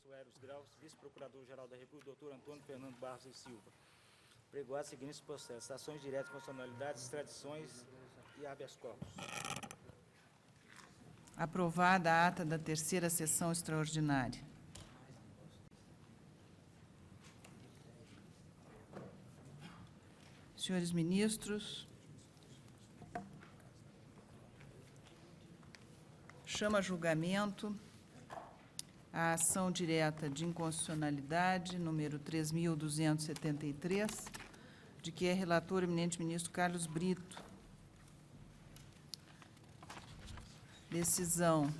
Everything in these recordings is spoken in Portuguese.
Soares Graus, vice-procurador-geral da República, doutor Antônio Fernando Barros e Silva. Pregoar os seguintes processos: ações diretas, constitucionalidades, extradições e habeas corpus. Aprovada a ata da terceira sessão extraordinária. Senhores ministros, chama a julgamento a ação direta de inconstitucionalidade, número 3.273, de que é relator o eminente ministro Carlos Brito. Decisão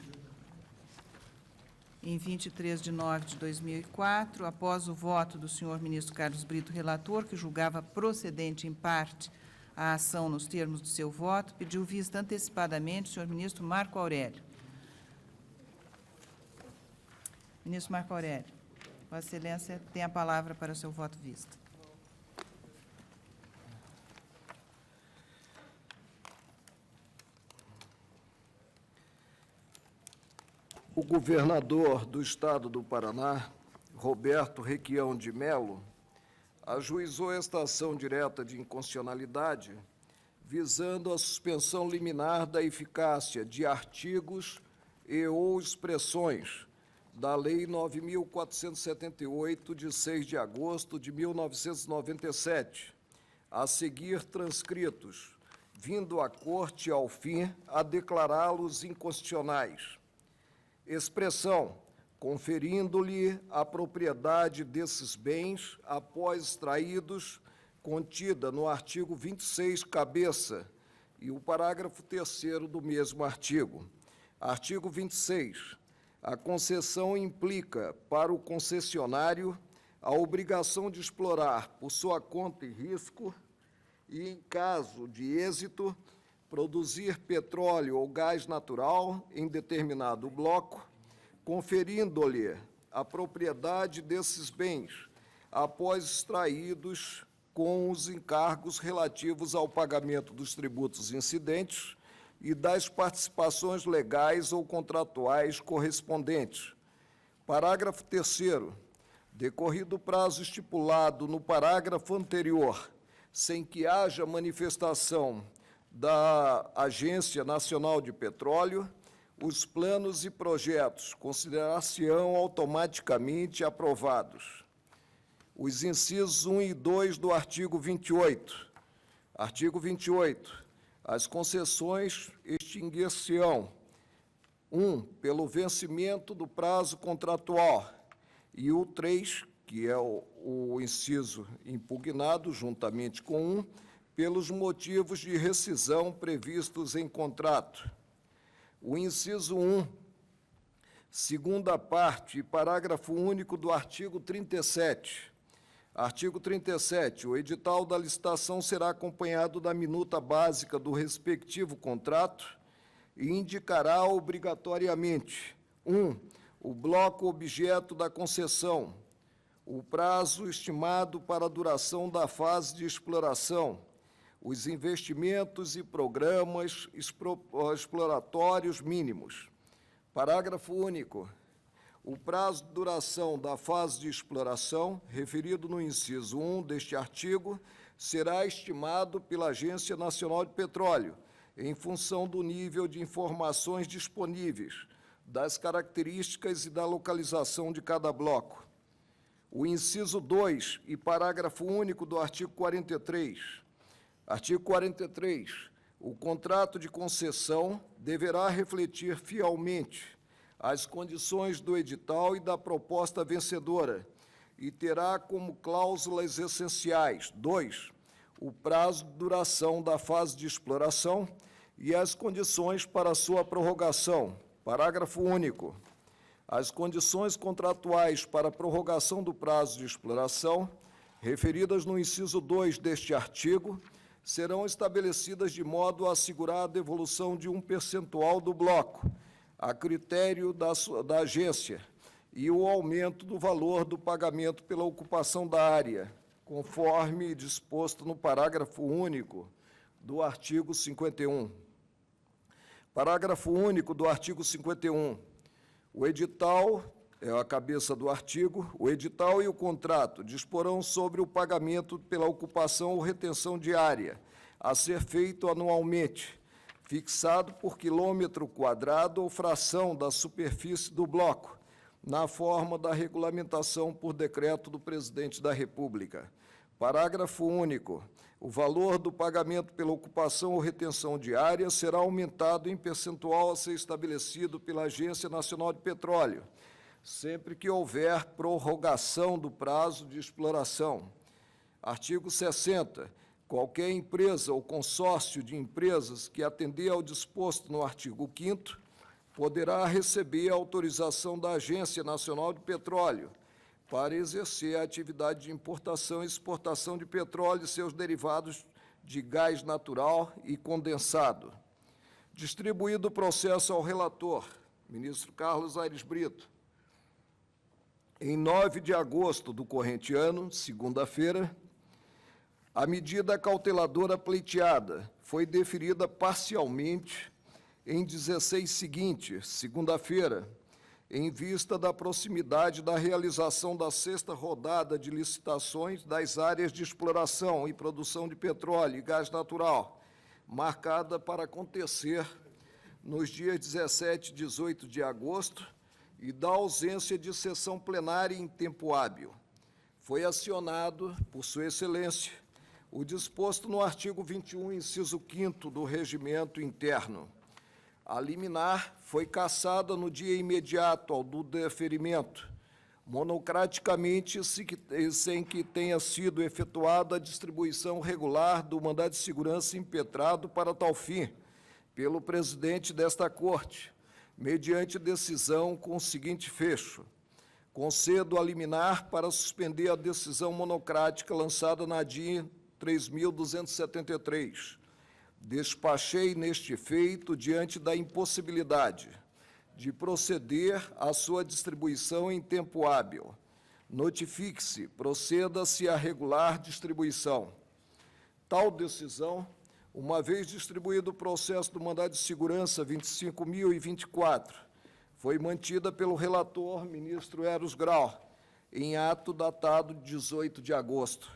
em 23 de nove de 2004, após o voto do senhor ministro Carlos Brito, relator, que julgava procedente em parte a ação nos termos do seu voto, pediu vista antecipadamente o senhor ministro Marco Aurélio. Ministro Marco Aurélio, Vossa Excelência tem a palavra para o seu voto vista. O governador do Estado do Paraná, Roberto Requião de Mello, ajuizou esta ação direta de inconstitucionalidade visando a suspensão liminar da eficácia de artigos e ou expressões da Lei 9.478, de 6 de agosto de 1997, a seguir transcritos, vindo a Corte, ao fim, a declará-los inconstitucionais. Expressão, conferindo-lhe a propriedade desses bens após extraídos, contida no artigo 26, cabeça, e o parágrafo 3º do mesmo artigo. Artigo 26. A concessão implica para o concessionário a obrigação de explorar por sua conta e risco e, em caso de êxito, produzir petróleo ou gás natural em determinado bloco, conferindo-lhe a propriedade desses bens após extraídos com os encargos relativos ao pagamento dos tributos incidentes e das participações legais ou contratuais correspondentes. Parágrafo 3º. Decorrido o prazo estipulado no parágrafo anterior, sem que haja manifestação da Agência Nacional de Petróleo, os planos e projetos considerar-se-ão automaticamente aprovados. Os incisos 1 e 2 do artigo 28. Artigo 28. As concessões extinguir-se-ão: 1, pelo vencimento do prazo contratual, e o 3, que é o inciso impugnado, juntamente com 1, pelos motivos de rescisão previstos em contrato. O inciso 1, segunda parte e parágrafo único do artigo 37. Artigo 37. O edital da licitação será acompanhado da minuta básica do respectivo contrato e indicará obrigatoriamente: 1, o bloco objeto da concessão, o prazo estimado para a duração da fase de exploração, os investimentos e programas exploratórios mínimos. Parágrafo único. O prazo de duração da fase de exploração, referido no inciso 1 deste artigo, será estimado pela Agência Nacional de Petróleo, em função do nível de informações disponíveis, das características e da localização de cada bloco. O inciso 2 e parágrafo único do artigo 43. Artigo 43. O contrato de concessão deverá refletir fielmente as condições do edital e da proposta vencedora e terá como cláusulas essenciais: 2, o prazo de duração da fase de exploração e as condições para sua prorrogação. Parágrafo único. As condições contratuais para a prorrogação do prazo de exploração, referidas no inciso 2 deste artigo, serão estabelecidas de modo a assegurar a devolução de um percentual do bloco, a critério da agência, e o aumento do valor do pagamento pela ocupação da área, conforme disposto no parágrafo único do artigo 51. Parágrafo único do artigo 51. O edital é a cabeça do artigo, o edital e o contrato disporão sobre o pagamento pela ocupação ou retenção diária, a ser feito anualmente, fixado por quilômetro quadrado ou fração da superfície do bloco, na forma da regulamentação por decreto do Presidente da República. Parágrafo único. O valor do pagamento pela ocupação ou retenção diária será aumentado em percentual a ser estabelecido pela Agência Nacional de Petróleo, sempre que houver prorrogação do prazo de exploração. Artigo 60. Qualquer empresa ou consórcio de empresas que atender ao disposto no artigo 5º poderá receber a autorização da Agência Nacional de Petróleo para exercer a atividade de importação e exportação de petróleo e seus derivados de gás natural e condensado. Distribuído o processo ao relator, ministro Carlos Aires Brito. Em 9 de agosto do corrente ano, segunda-feira, a medida cauteladora pleiteada foi deferida parcialmente em 16 seguinte, segunda-feira, em vista da proximidade da realização da 6ª rodada de licitações das áreas de exploração e produção de petróleo e gás natural, marcada para acontecer nos dias 17 e 18 de agosto, e da ausência de sessão plenária em tempo hábil. Foi acionado, por Sua Excelência, o disposto no artigo 21, inciso 5º do Regimento Interno. A liminar foi cassada no dia imediato ao do deferimento, monocraticamente sem que tenha sido efetuada a distribuição regular do mandado de segurança impetrado para tal fim pelo presidente desta Corte, mediante decisão com o seguinte fecho: concedo a liminar para suspender a decisão monocrática lançada na DIN 3.273. Despachei neste feito diante da impossibilidade de proceder à sua distribuição em tempo hábil. Notifique-se, proceda-se à regular distribuição. Tal decisão, uma vez distribuído o processo do mandado de segurança 25.024, foi mantida pelo relator, ministro Eros Grau, em ato datado 18 de agosto.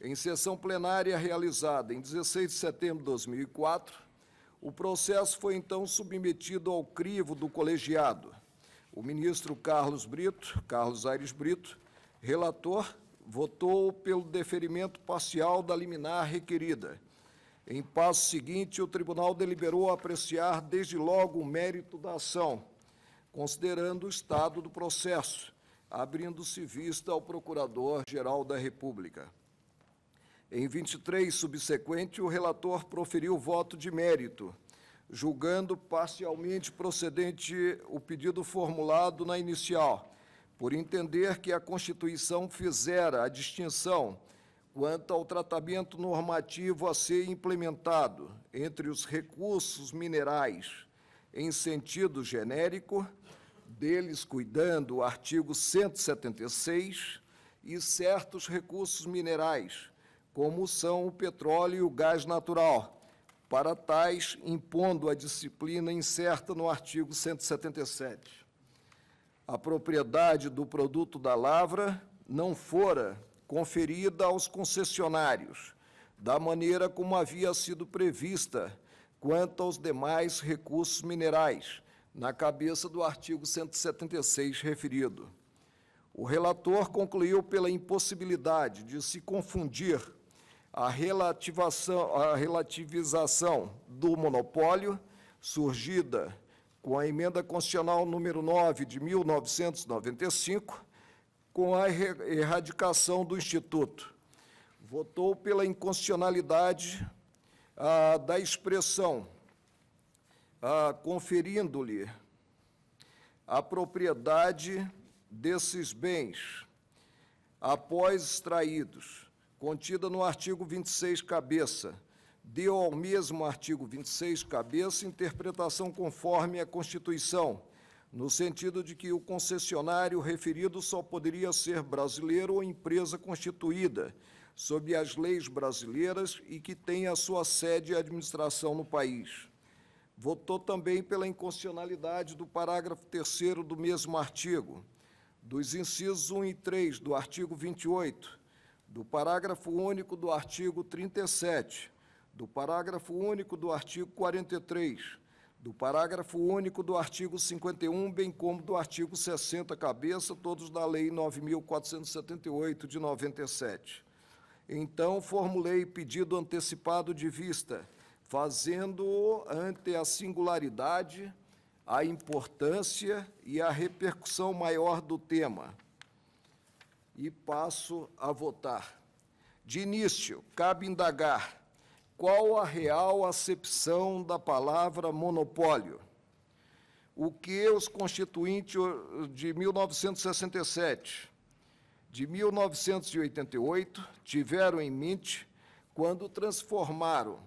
Em sessão plenária realizada em 16 de setembro de 2004, o processo foi então submetido ao crivo do colegiado. O ministro Carlos Aires Brito, relator, votou pelo deferimento parcial da liminar requerida. Em passo seguinte, o tribunal deliberou apreciar desde logo o mérito da ação, considerando o estado do processo, abrindo-se vista ao Procurador-Geral da República. Em 23 subsequente, o relator proferiu voto de mérito, julgando parcialmente procedente o pedido formulado na inicial, por entender que a Constituição fizera a distinção quanto ao tratamento normativo a ser implementado entre os recursos minerais em sentido genérico, deles cuidando o artigo 176, e certos recursos minerais, como são o petróleo e o gás natural, para tais impondo a disciplina incerta no artigo 177. A propriedade do produto da lavra não fora conferida aos concessionários, da maneira como havia sido prevista quanto aos demais recursos minerais, na cabeça do artigo 176 referido. O relator concluiu pela impossibilidade de se confundir a relativização do monopólio, surgida com a Emenda Constitucional número 9 de 1995, com a erradicação do Instituto. Votou pela inconstitucionalidade da expressão, conferindo-lhe a propriedade desses bens após extraídos, contida no artigo 26, cabeça, deu ao mesmo artigo 26, cabeça, interpretação conforme a Constituição, no sentido de que o concessionário referido só poderia ser brasileiro ou empresa constituída, sob as leis brasileiras e que tenha a sua sede e administração no país. Votou também pela inconstitucionalidade do parágrafo 3º do mesmo artigo, dos incisos 1 e 3 do artigo 28, do parágrafo único do artigo 37, do parágrafo único do artigo 43, do parágrafo único do artigo 51, bem como do artigo 60, cabeça, todos da Lei 9.478, de 97. Então, formulei pedido antecipado de vista, fazendo, ante a singularidade, a importância e a repercussão maior do tema. E passo a votar. De início, cabe indagar qual a real acepção da palavra monopólio. O que os constituintes de 1967, de 1988, tiveram em mente quando transformaram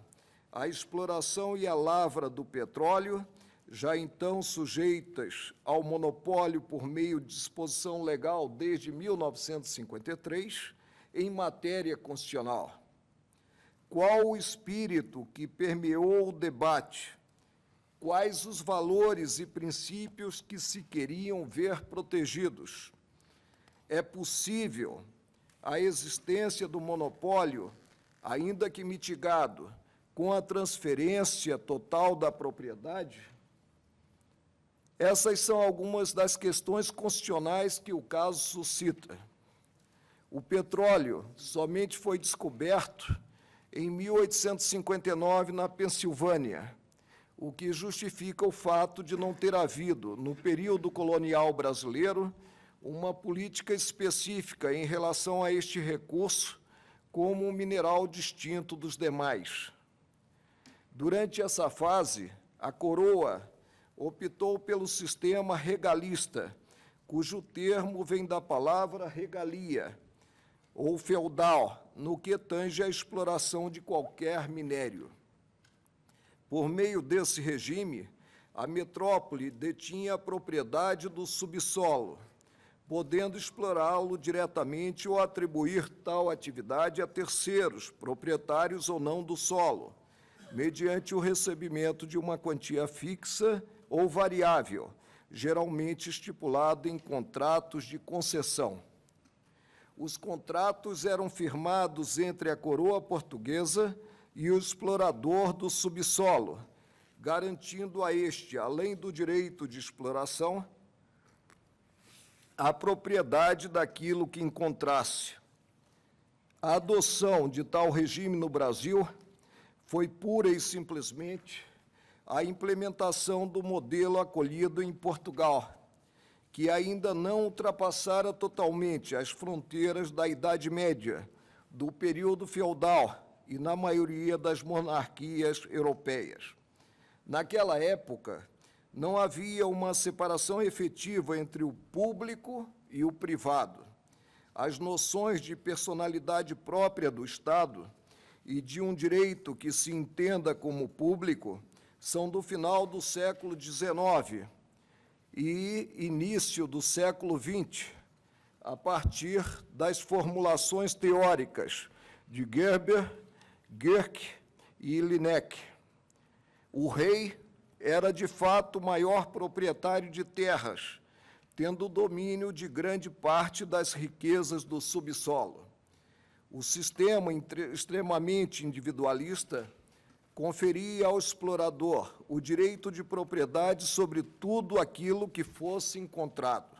a exploração e a lavra do petróleo, já então sujeitas ao monopólio por meio de disposição legal desde 1953, em matéria constitucional. Qual o espírito que permeou o debate? Quais os valores e princípios que se queriam ver protegidos? É possível a existência do monopólio, ainda que mitigado, com a transferência total da propriedade? Essas são algumas das questões constitucionais que o caso suscita. O petróleo somente foi descoberto em 1859, na Pensilvânia, o que justifica o fato de não ter havido, no período colonial brasileiro, uma política específica em relação a este recurso como um mineral distinto dos demais. Durante essa fase, a coroa optou pelo sistema regalista, cujo termo vem da palavra regalia, ou feudal, no que tange à exploração de qualquer minério. Por meio desse regime, a metrópole detinha a propriedade do subsolo, podendo explorá-lo diretamente ou atribuir tal atividade a terceiros, proprietários ou não do solo, mediante o recebimento de uma quantia fixa ou variável, geralmente estipulado em contratos de concessão. Os contratos eram firmados entre a coroa portuguesa e o explorador do subsolo, garantindo a este, além do direito de exploração, a propriedade daquilo que encontrasse. A adoção de tal regime no Brasil foi pura e simplesmente a implementação do modelo acolhido em Portugal, que ainda não ultrapassara totalmente as fronteiras da Idade Média, do período feudal e na maioria das monarquias europeias. Naquela época, não havia uma separação efetiva entre o público e o privado. As noções de personalidade própria do Estado e de um direito que se entenda como público são do final do século XIX e início do século XX, a partir das formulações teóricas de Gerber, Gerke e Lineck. O rei era, de fato, o maior proprietário de terras, tendo domínio de grande parte das riquezas do subsolo. O sistema extremamente individualista conferia ao explorador o direito de propriedade sobre tudo aquilo que fosse encontrado.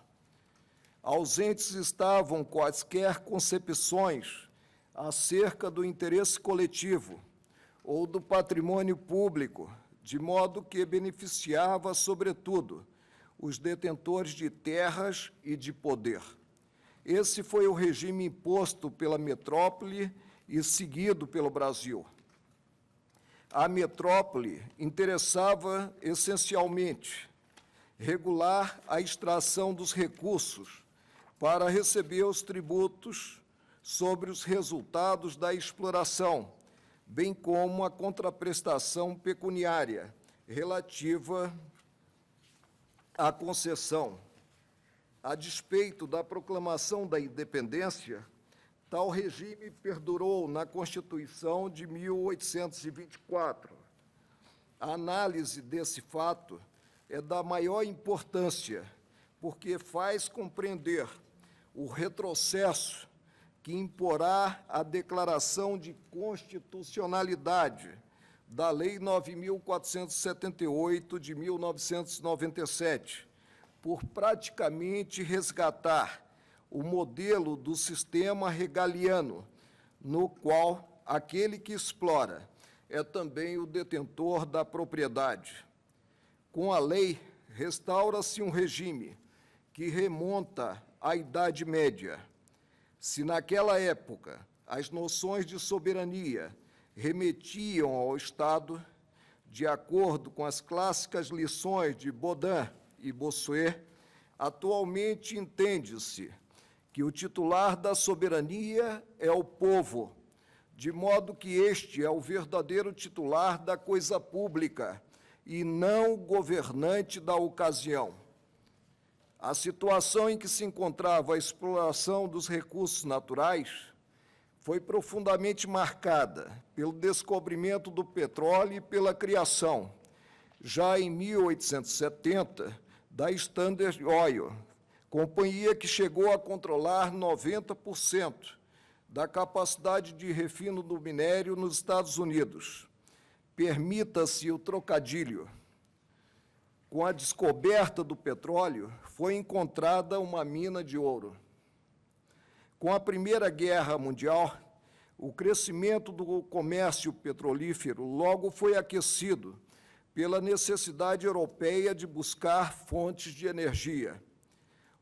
Ausentes estavam quaisquer concepções acerca do interesse coletivo ou do patrimônio público, de modo que beneficiava, sobretudo, os detentores de terras e de poder. Esse foi o regime imposto pela metrópole e seguido pelo Brasil. A metrópole interessava, essencialmente, regular a extração dos recursos para receber os tributos sobre os resultados da exploração, bem como a contraprestação pecuniária relativa à concessão. A despeito da proclamação da independência, tal regime perdurou na Constituição de 1824. A análise desse fato é da maior importância, porque faz compreender o retrocesso que imporá a declaração de constitucionalidade da Lei 9.478, de 1997, por praticamente resgatar o modelo do sistema hegeliano, no qual aquele que explora é também o detentor da propriedade. Com a lei, restaura-se um regime que remonta à Idade Média. Se naquela época as noções de soberania remetiam ao Estado, de acordo com as clássicas lições de Baudin e Bossuet, atualmente entende-se que o titular da soberania é o povo, de modo que este é o verdadeiro titular da coisa pública e não o governante da ocasião. A situação em que se encontrava a exploração dos recursos naturais foi profundamente marcada pelo descobrimento do petróleo e pela criação, já em 1870, da Standard Oil, companhia que chegou a controlar 90% da capacidade de refino do minério nos Estados Unidos. Permita-se o trocadilho. Com a descoberta do petróleo, foi encontrada uma mina de ouro. Com a Primeira Guerra Mundial, o crescimento do comércio petrolífero logo foi aquecido pela necessidade europeia de buscar fontes de energia.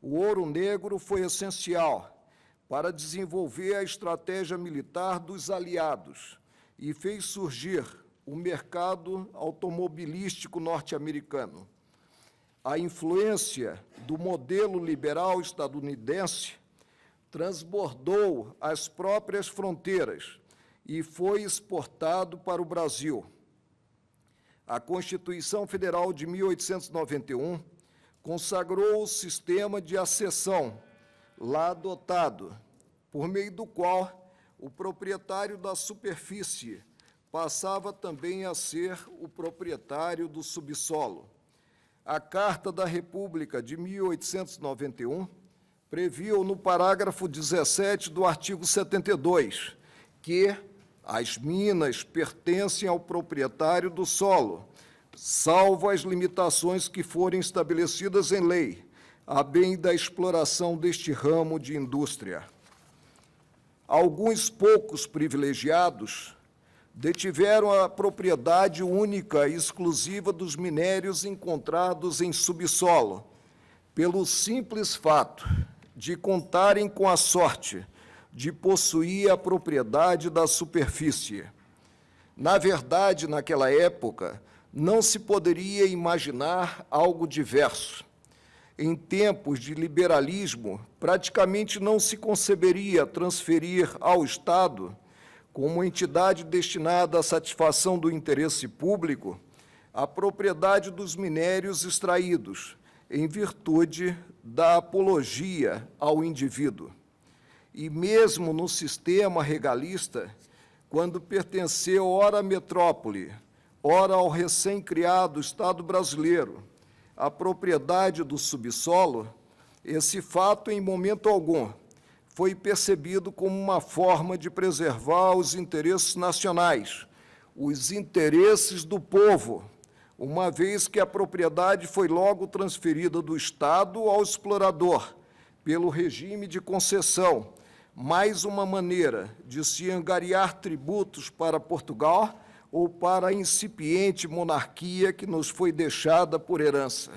O ouro negro foi essencial para desenvolver a estratégia militar dos aliados e fez surgir o mercado automobilístico norte-americano. A influência do modelo liberal estadunidense transbordou as próprias fronteiras e foi exportado para o Brasil. A Constituição Federal de 1891 consagrou o sistema de accessão lá adotado, por meio do qual o proprietário da superfície passava também a ser o proprietário do subsolo. A Carta da República de 1891 previu no parágrafo 17 do artigo 72 que as minas pertencem ao proprietário do solo, salvo as limitações que forem estabelecidas em lei, a bem da exploração deste ramo de indústria. Alguns poucos privilegiados detiveram a propriedade única e exclusiva dos minérios encontrados em subsolo, pelo simples fato de contarem com a sorte de possuir a propriedade da superfície. Na verdade, naquela época, não se poderia imaginar algo diverso. Em tempos de liberalismo, praticamente não se conceberia transferir ao Estado, como entidade destinada à satisfação do interesse público, a propriedade dos minérios extraídos, em virtude da apologia ao indivíduo. E mesmo no sistema regalista, quando pertenceu ora à metrópole, ora ao recém-criado Estado brasileiro, a propriedade do subsolo, esse fato, em momento algum, foi percebido como uma forma de preservar os interesses nacionais, os interesses do povo, uma vez que a propriedade foi logo transferida do Estado ao explorador, pelo regime de concessão, mais uma maneira de se angariar tributos para Portugal ou para a incipiente monarquia que nos foi deixada por herança.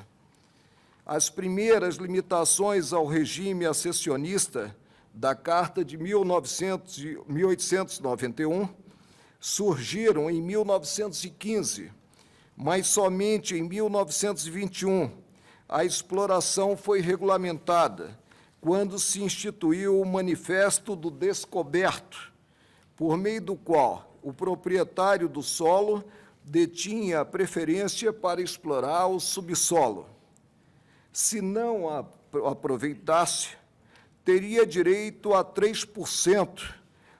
As primeiras limitações ao regime acessionista da Carta de 1891 surgiram em 1915, mas somente em 1921 a exploração foi regulamentada, quando se instituiu o Manifesto do Descoberto, por meio do qual o proprietário do solo detinha a preferência para explorar o subsolo. Se não a aproveitasse, teria direito a 3%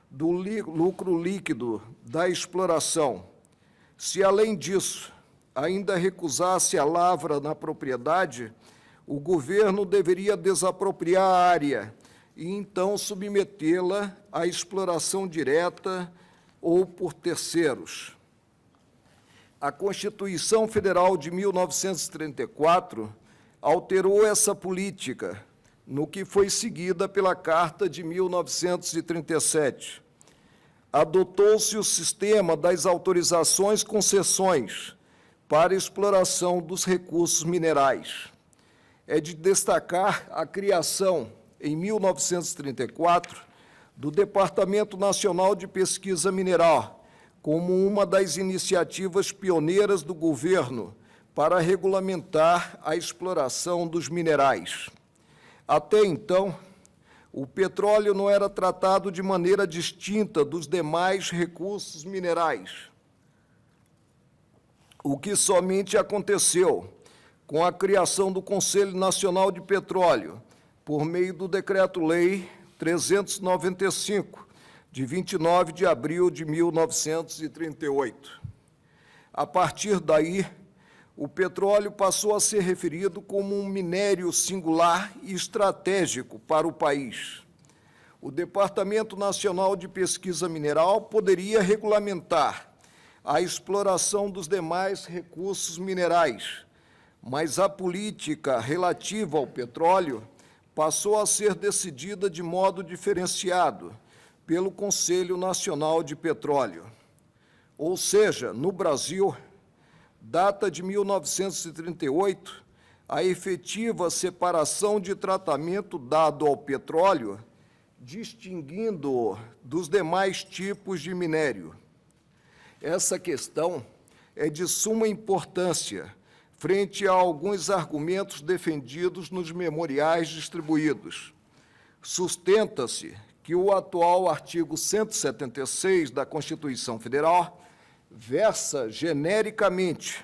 do lucro líquido da exploração. Se, além disso, ainda recusasse a lavra na propriedade, o governo deveria desapropriar a área e, então, submetê-la à exploração direta ou por terceiros. A Constituição Federal de 1934 alterou essa política, no que foi seguida pela Carta de 1937. Adotou-se o sistema das autorizações-concessões para exploração dos recursos minerais. É de destacar a criação, em 1934, do Departamento Nacional de Pesquisa Mineral, como uma das iniciativas pioneiras do governo para regulamentar a exploração dos minerais. Até então, o petróleo não era tratado de maneira distinta dos demais recursos minerais, o que somente aconteceu com a criação do Conselho Nacional de Petróleo, por meio do Decreto-Lei 395, de 29 de abril de 1938. A partir daí, o petróleo passou a ser referido como um minério singular e estratégico para o país. O Departamento Nacional de Pesquisa Mineral poderia regulamentar a exploração dos demais recursos minerais, mas a política relativa ao petróleo passou a ser decidida de modo diferenciado pelo Conselho Nacional de Petróleo. Ou seja, no Brasil, data de 1938, a efetiva separação de tratamento dado ao petróleo, distinguindo-o dos demais tipos de minério. Essa questão é de suma importância frente a alguns argumentos defendidos nos memoriais distribuídos. Sustenta-se que o atual artigo 176 da Constituição Federal versa genericamente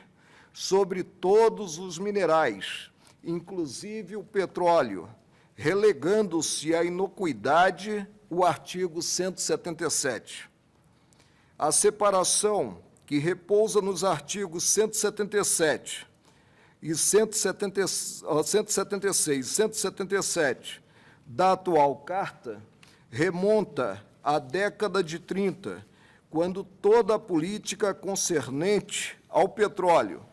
sobre todos os minerais, inclusive o petróleo, relegando-se à inocuidade o artigo 177. A separação que repousa nos artigos 177 e 176 e 177 da atual Carta remonta à década de 30, quando toda a política concernente ao petróleo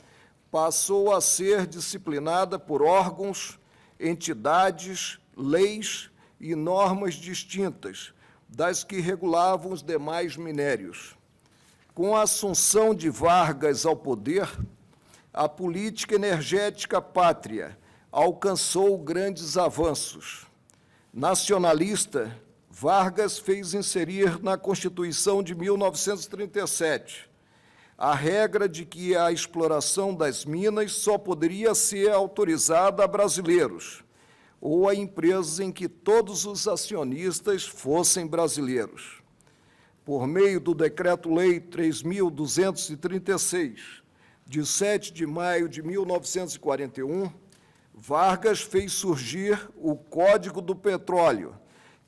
passou a ser disciplinada por órgãos, entidades, leis e normas distintas das que regulavam os demais minérios. Com a assunção de Vargas ao poder, a política energética pátria alcançou grandes avanços. Nacionalista, Vargas fez inserir na Constituição de 1937 a regra de que a exploração das minas só poderia ser autorizada a brasileiros ou a empresas em que todos os acionistas fossem brasileiros. Por meio do Decreto-Lei 3.236, de 7 de maio de 1941, Vargas fez surgir o Código do Petróleo,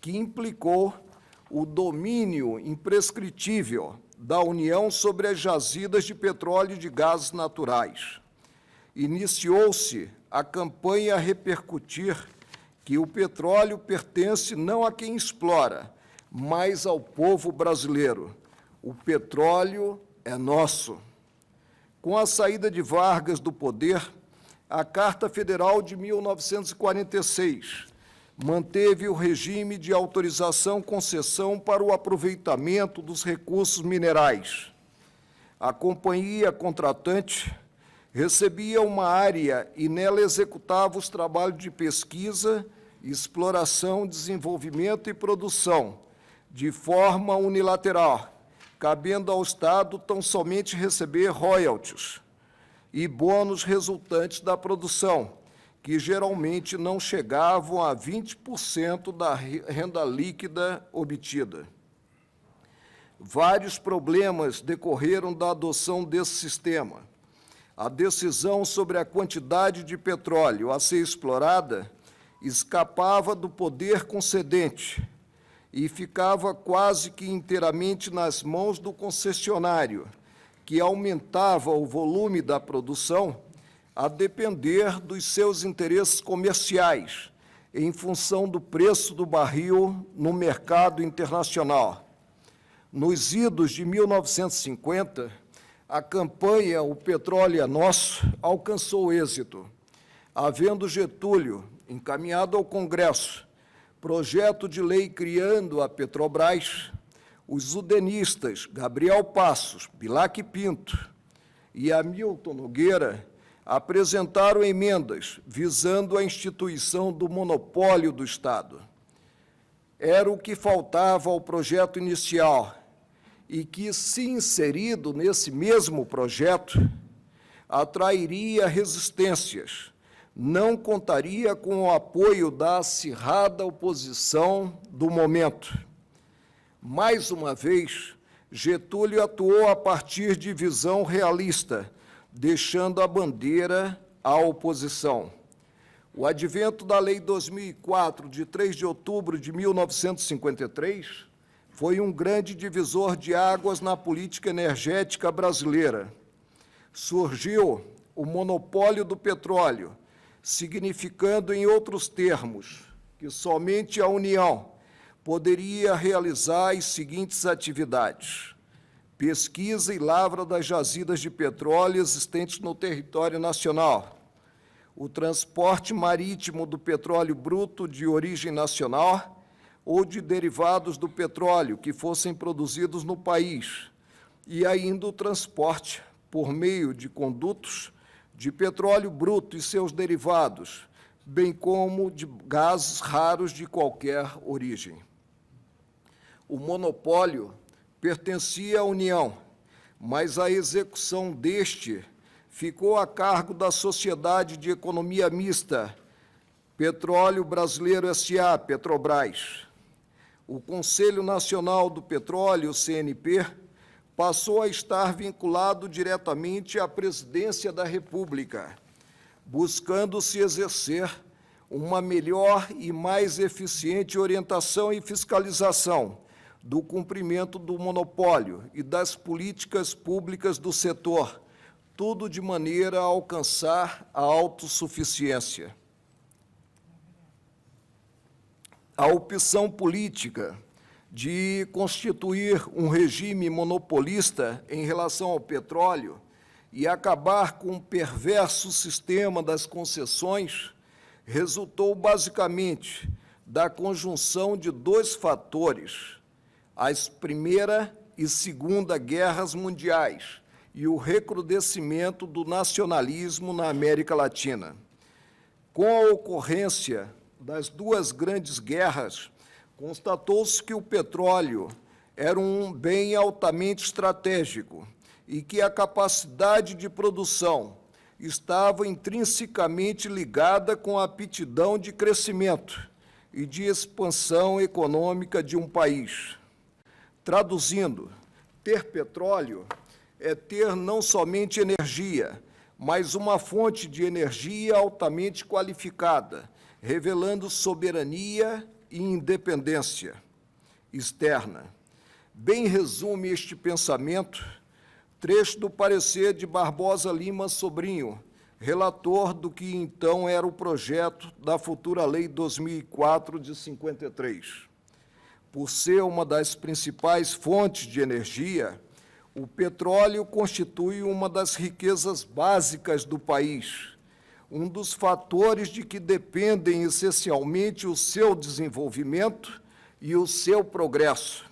que implicou o domínio imprescritível da União sobre as jazidas de petróleo e de gases naturais. Iniciou-se a campanha a repercutir que o petróleo pertence não a quem explora, mas ao povo brasileiro. O petróleo é nosso. Com a saída de Vargas do poder, a Carta Federal de 1946 manteve o regime de autorização-concessão para o aproveitamento dos recursos minerais. A companhia contratante recebia uma área e nela executava os trabalhos de pesquisa, exploração, desenvolvimento e produção, de forma unilateral, cabendo ao Estado tão somente receber royalties e bônus resultantes da produção, que geralmente não chegavam a 20% da renda líquida obtida. Vários problemas decorreram da adoção desse sistema. A decisão sobre a quantidade de petróleo a ser explorada escapava do poder concedente e ficava quase que inteiramente nas mãos do concessionário, que aumentava o volume da produção a depender dos seus interesses comerciais, em função do preço do barril no mercado internacional. Nos idos de 1950, a campanha O Petróleo é Nosso alcançou êxito, havendo Getúlio encaminhado ao Congresso projeto de lei criando a Petrobras, os udenistas Gabriel Passos, Bilac Pinto e Hamilton Nogueira apresentaram emendas visando a instituição do monopólio do Estado. Era o que faltava ao projeto inicial e que, se inserido nesse mesmo projeto, atrairia resistências, não contaria com o apoio da acirrada oposição do momento. Mais uma vez, Getúlio atuou a partir de visão realista, deixando a bandeira à oposição. O advento da Lei 2004, de 3 de outubro de 1953, foi um grande divisor de águas na política energética brasileira. Surgiu o monopólio do petróleo, significando, em outros termos, que somente a União poderia realizar as seguintes atividades: pesquisa e lavra das jazidas de petróleo existentes no território nacional, o transporte marítimo do petróleo bruto de origem nacional ou de derivados do petróleo que fossem produzidos no país, e ainda o transporte, por meio de condutos, de petróleo bruto e seus derivados, bem como de gases raros de qualquer origem. O monopólio pertencia à União, mas a execução deste ficou a cargo da Sociedade de Economia Mista, Petróleo Brasileiro S.A., Petrobras. O Conselho Nacional do Petróleo, CNP, passou a estar vinculado diretamente à Presidência da República, buscando-se exercer uma melhor e mais eficiente orientação e fiscalização do cumprimento do monopólio e das políticas públicas do setor, tudo de maneira a alcançar a autossuficiência. A opção política de constituir um regime monopolista em relação ao petróleo e acabar com o perverso sistema das concessões resultou basicamente da conjunção de dois fatores: as Primeira e Segunda Guerras Mundiais e o recrudescimento do nacionalismo na América Latina. Com a ocorrência das duas grandes guerras, constatou-se que o petróleo era um bem altamente estratégico e que a capacidade de produção estava intrinsecamente ligada com a aptidão de crescimento e de expansão econômica de um país. Traduzindo, ter petróleo é ter não somente energia, mas uma fonte de energia altamente qualificada, revelando soberania e independência externa. Bem resume este pensamento trecho do parecer de Barbosa Lima Sobrinho, relator do que então era o projeto da futura Lei 2004 de 53. Por ser uma das principais fontes de energia, o petróleo constitui uma das riquezas básicas do país, um dos fatores de que dependem essencialmente o seu desenvolvimento e o seu progresso.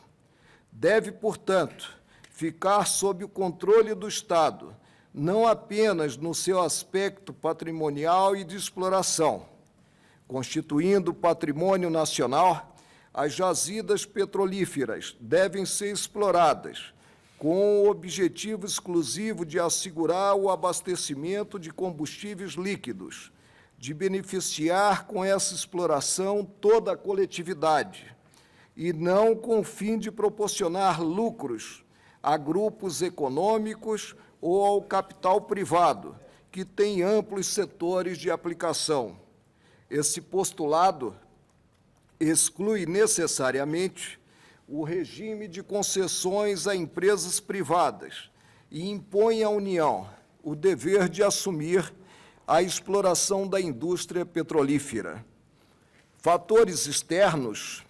Deve, portanto, ficar sob o controle do Estado, não apenas no seu aspecto patrimonial e de exploração. Constituindo patrimônio nacional, as jazidas petrolíferas devem ser exploradas com o objetivo exclusivo de assegurar o abastecimento de combustíveis líquidos, de beneficiar com essa exploração toda a coletividade, e não com o fim de proporcionar lucros a grupos econômicos ou ao capital privado, que tem amplos setores de aplicação. Esse postulado exclui necessariamente o regime de concessões a empresas privadas e impõe à União o dever de assumir à exploração da indústria petrolífera. Fatores externos,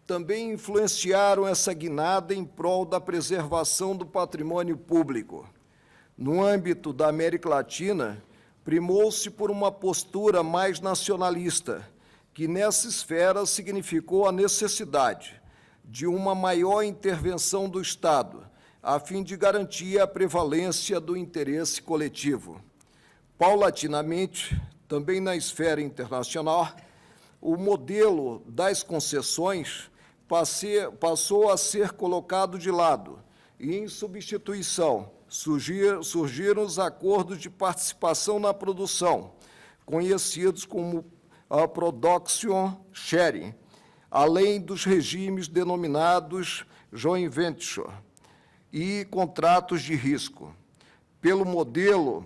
também influenciaram essa guinada em prol da preservação do patrimônio público. No âmbito da América Latina, primou-se por uma postura mais nacionalista, que nessa esfera significou a necessidade de uma maior intervenção do Estado, a fim de garantir a prevalência do interesse coletivo. Paulatinamente, também na esfera internacional, o modelo das concessões passou a ser colocado de lado e, em substituição, surgiram os acordos de participação na produção, conhecidos como Production Sharing, além dos regimes denominados joint venture e contratos de risco. Pelo modelo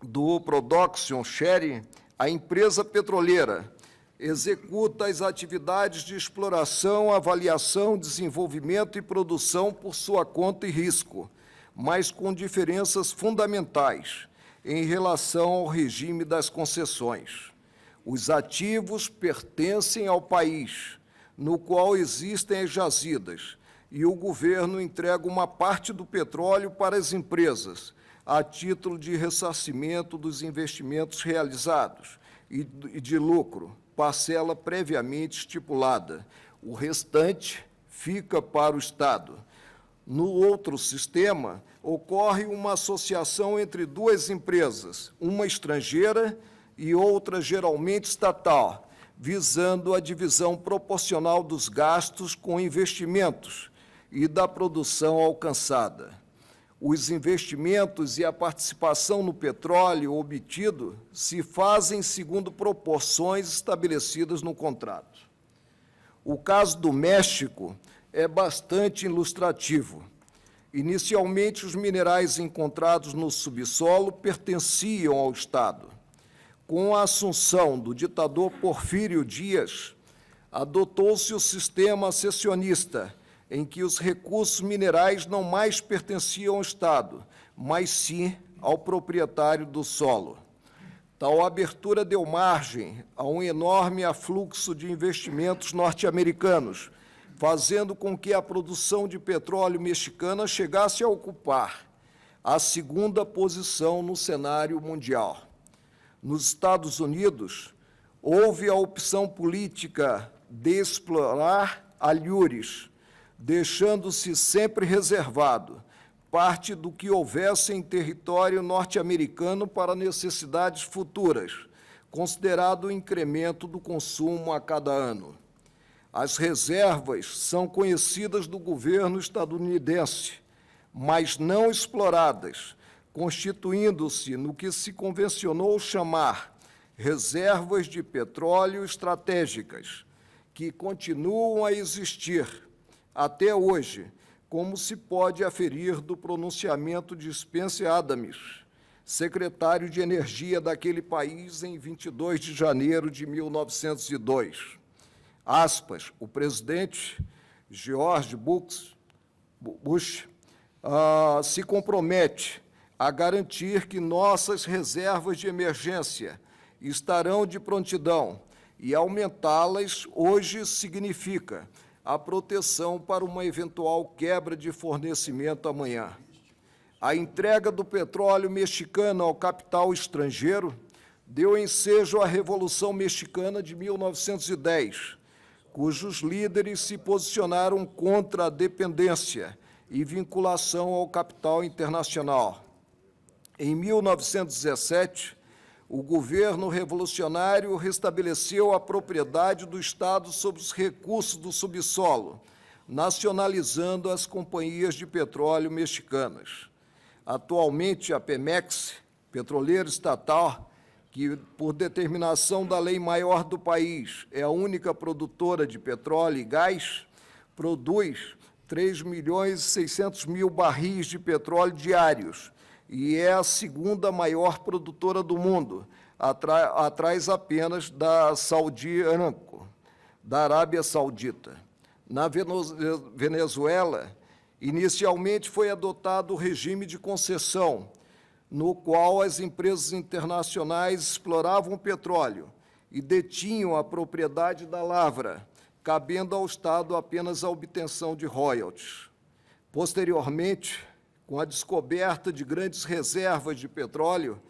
do Production Sharing, a empresa petroleira executa as atividades de exploração, avaliação, desenvolvimento e produção por sua conta e risco, mas com diferenças fundamentais em relação ao regime das concessões. Os ativos pertencem ao país, no qual existem as jazidas, e o governo entrega uma parte do petróleo para as empresas, a título de ressarcimento dos investimentos realizados e de lucro, parcela previamente estipulada. O restante fica para o Estado. No outro sistema, ocorre uma associação entre duas empresas, uma estrangeira e outra geralmente estatal, visando a divisão proporcional dos gastos com investimentos e da produção alcançada. Os investimentos e a participação no petróleo obtido se fazem segundo proporções estabelecidas no contrato. O caso do México é bastante ilustrativo. Inicialmente, os minerais encontrados no subsolo pertenciam ao Estado. Com a assunção do ditador Porfírio Dias, adotou-se o sistema acessionista, em que os recursos minerais não mais pertenciam ao Estado, mas sim ao proprietário do solo. Tal abertura deu margem a um enorme afluxo de investimentos norte-americanos, fazendo com que a produção de petróleo mexicana chegasse a ocupar a segunda posição no cenário mundial. Nos Estados Unidos, houve a opção política de explorar alhures, deixando-se sempre reservado parte do que houvesse em território norte-americano para necessidades futuras, considerado o incremento do consumo a cada ano. As reservas são conhecidas do governo estadunidense, mas não exploradas, constituindo-se no que se convencionou chamar reservas de petróleo estratégicas, que continuam a existir até hoje, como se pode aferir do pronunciamento de Spencer Adams, secretário de Energia daquele país, em 22 de janeiro de 1902. Aspas, o presidente George Bush se compromete a garantir que nossas reservas de emergência estarão de prontidão, e aumentá-las hoje significa a proteção para uma eventual quebra de fornecimento amanhã. A entrega do petróleo mexicano ao capital estrangeiro deu ensejo à Revolução Mexicana de 1910, cujos líderes se posicionaram contra a dependência e vinculação ao capital internacional. Em 1917, o governo revolucionário restabeleceu a propriedade do Estado sobre os recursos do subsolo, nacionalizando as companhias de petróleo mexicanas. Atualmente, a Pemex, petroleira estatal, que, por determinação da lei maior do país, é a única produtora de petróleo e gás, produz 3.600.000 barris de petróleo diários e é a segunda maior produtora do mundo, atrás apenas da Saudi Aramco, da Arábia Saudita. Na Venezuela, inicialmente foi adotado o regime de concessão no qual as empresas internacionais exploravam o petróleo e detinham a propriedade da lavra, cabendo ao Estado apenas a obtenção de royalties. Posteriormente, com a descoberta de grandes reservas de petróleo,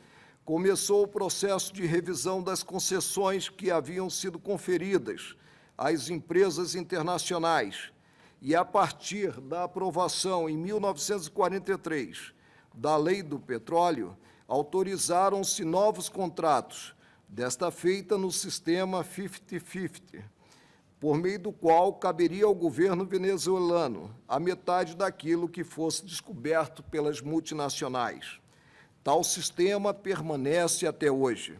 começou o processo de revisão das concessões que haviam sido conferidas às empresas internacionais e, a partir da aprovação, em 1943, da Lei do Petróleo, autorizaram-se novos contratos, desta feita no sistema 50-50, por meio do qual caberia ao governo venezuelano a metade daquilo que fosse descoberto pelas multinacionais. Tal sistema permanece até hoje.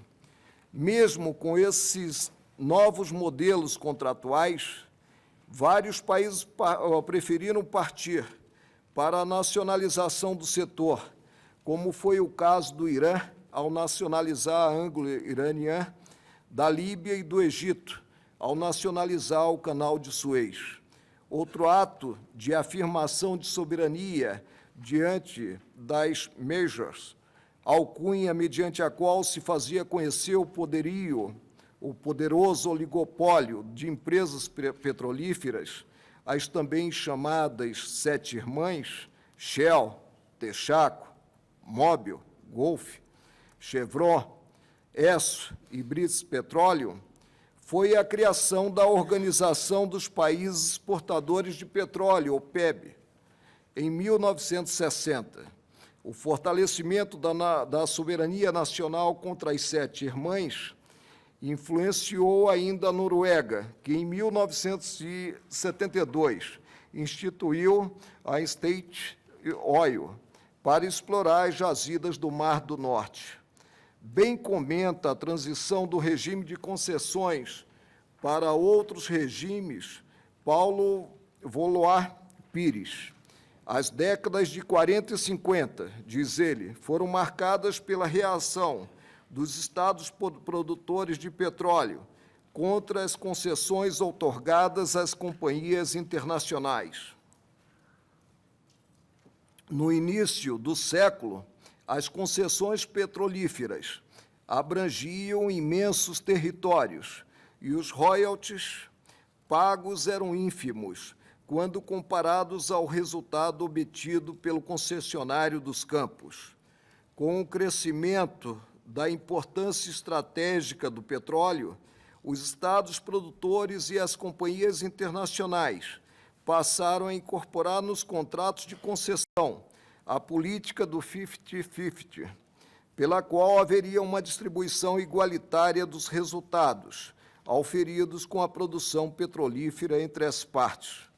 Mesmo com esses novos modelos contratuais, vários países preferiram partir para a nacionalização do setor, como foi o caso do Irã, ao nacionalizar a Anglo-Iranian, da Líbia e do Egito, ao nacionalizar o Canal de Suez. Outro ato de afirmação de soberania diante das majors, alcunha mediante a qual se fazia conhecer o poderio, o poderoso oligopólio de empresas petrolíferas, as também chamadas Sete Irmãs, Shell, Texaco, Mobil, Gulf, Chevron, Esso e British Petroleum, foi a criação da Organização dos Países Exportadores de Petróleo, OPEP, em 1960. O fortalecimento da soberania nacional contra as Sete Irmãs influenciou ainda a Noruega, que, em 1972, instituiu a State Oil para explorar as jazidas do Mar do Norte. Bem comenta a transição do regime de concessões para outros regimes Paulo Valois Pires. As décadas de 40 e 50, diz ele, foram marcadas pela reação dos estados produtores de petróleo contra as concessões outorgadas às companhias internacionais. No início do século, as concessões petrolíferas abrangiam imensos territórios e os royalties pagos eram ínfimos quando comparados ao resultado obtido pelo concessionário dos campos. Com o crescimento da importância estratégica do petróleo, os estados produtores e as companhias internacionais passaram a incorporar nos contratos de concessão a política do 50-50, pela qual haveria uma distribuição igualitária dos resultados auferidos com a produção petrolífera entre as partes.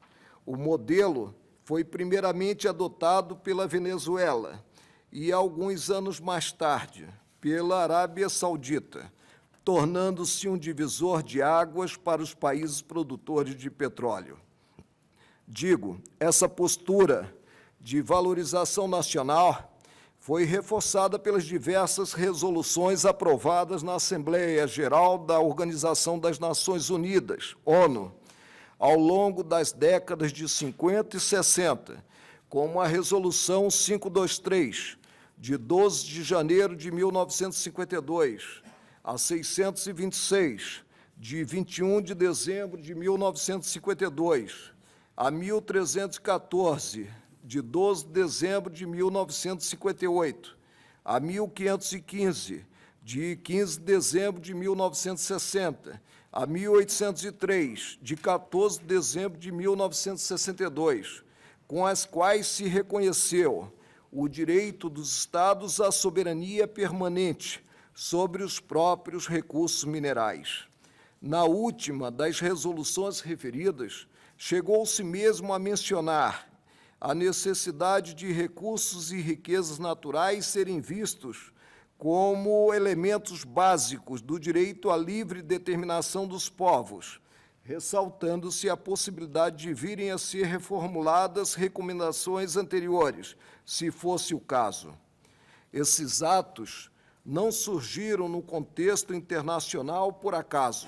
O modelo foi primeiramente adotado pela Venezuela e, alguns anos mais tarde, pela Arábia Saudita, tornando-se um divisor de águas para os países produtores de petróleo. Digo, essa postura de valorização nacional foi reforçada pelas diversas resoluções aprovadas na Assembleia Geral da Organização das Nações Unidas, ONU, ao longo das décadas de 50 e 60, como a Resolução 523, de 12 de janeiro de 1952, a 626, de 21 de dezembro de 1952, a 1314, de 12 de dezembro de 1958, a 1515, de 15 de dezembro de 1960, a 1803, de 14 de dezembro de 1962, com as quais se reconheceu o direito dos Estados à soberania permanente sobre os próprios recursos minerais. Na última das resoluções referidas, chegou-se mesmo a mencionar a necessidade de recursos e riquezas naturais serem vistos como elementos básicos do direito à livre determinação dos povos, ressaltando-se a possibilidade de virem a ser reformuladas recomendações anteriores, se fosse o caso. Esses atos não surgiram no contexto internacional por acaso.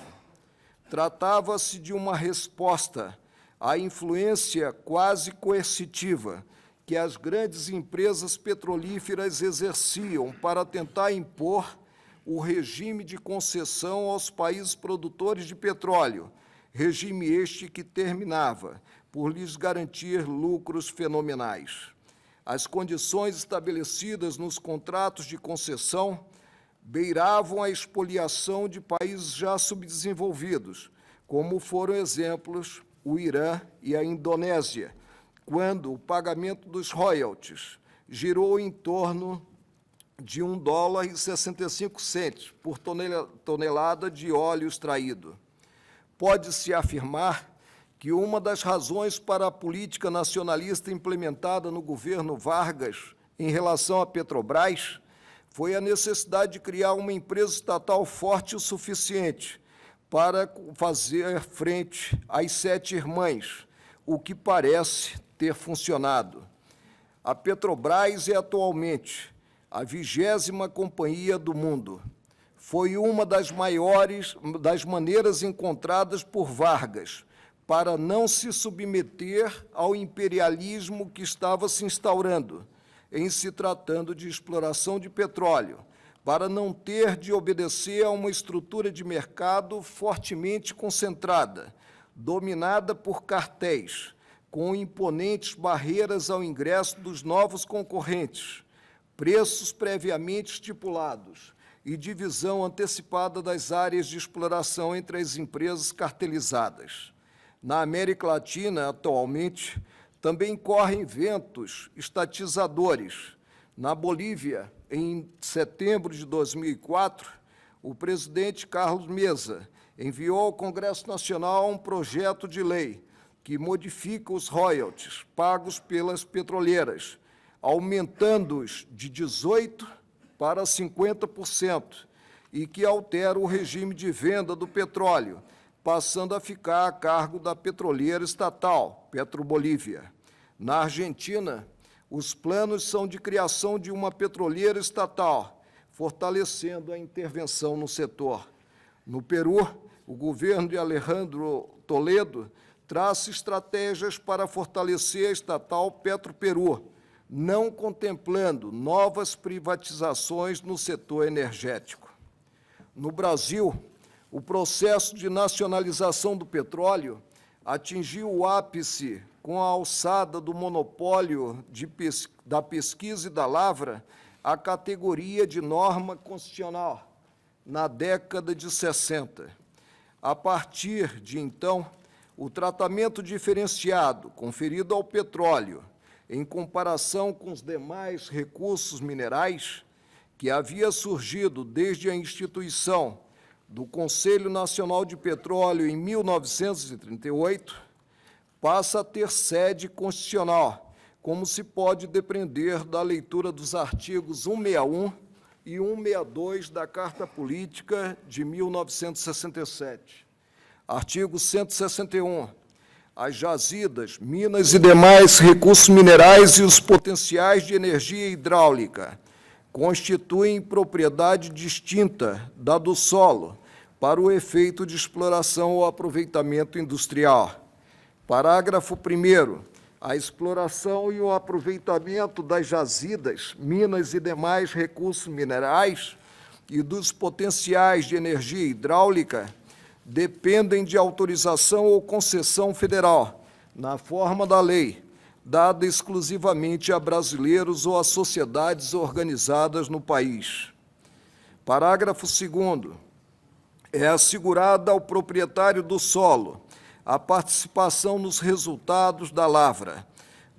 Tratava-se de uma resposta à influência quase coercitiva que as grandes empresas petrolíferas exerciam para tentar impor o regime de concessão aos países produtores de petróleo, regime este que terminava por lhes garantir lucros fenomenais. As condições estabelecidas nos contratos de concessão beiravam a expoliação de países já subdesenvolvidos, como foram exemplos o Irã e a Indonésia, quando o pagamento dos royalties girou em torno de $1,65 por tonelada de óleo extraído. Pode-se afirmar que uma das razões para a política nacionalista implementada no governo Vargas em relação à Petrobras foi a necessidade de criar uma empresa estatal forte o suficiente para fazer frente às 7 irmãs, o que parece ter funcionado. A Petrobras é atualmente a 20ª companhia do mundo. Foi uma das maneiras encontradas por Vargas para não se submeter ao imperialismo que estava se instaurando, em se tratando de exploração de petróleo, para não ter de obedecer a uma estrutura de mercado fortemente concentrada, dominada por cartéis, com imponentes barreiras ao ingresso dos novos concorrentes, preços previamente estipulados e divisão antecipada das áreas de exploração entre as empresas cartelizadas. Na América Latina, atualmente, também correm ventos estatizadores. Na Bolívia, em setembro de 2004, o presidente Carlos Mesa enviou ao Congresso Nacional um projeto de lei que modifica os royalties pagos pelas petroleiras, aumentando-os de 18% para 50%, e que altera o regime de venda do petróleo, passando a ficar a cargo da petroleira estatal, Petrobolívia. Na Argentina, os planos são de criação de uma petroleira estatal, fortalecendo a intervenção no setor. No Peru, o governo de Alejandro Toledo traça estratégias para fortalecer a estatal Petroperú, não contemplando novas privatizações no setor energético. No Brasil, o processo de nacionalização do petróleo atingiu o ápice com a alçada do monopólio da pesquisa e da lavra à categoria de norma constitucional, na década de 60. A partir de então, o tratamento diferenciado conferido ao petróleo, em comparação com os demais recursos minerais, que havia surgido desde a instituição do Conselho Nacional de Petróleo em 1938, passa a ter sede constitucional, como se pode depreender da leitura dos artigos 161 e 162 da Carta Política de 1967. Artigo 161. As jazidas, minas e demais recursos minerais e os potenciais de energia hidráulica constituem propriedade distinta da do solo para o efeito de exploração ou aproveitamento industrial. Parágrafo 1º. A exploração e o aproveitamento das jazidas, minas e demais recursos minerais e dos potenciais de energia hidráulica dependem de autorização ou concessão federal, na forma da lei, dada exclusivamente a brasileiros ou a sociedades organizadas no país. Parágrafo 2º. É assegurada ao proprietário do solo a participação nos resultados da lavra,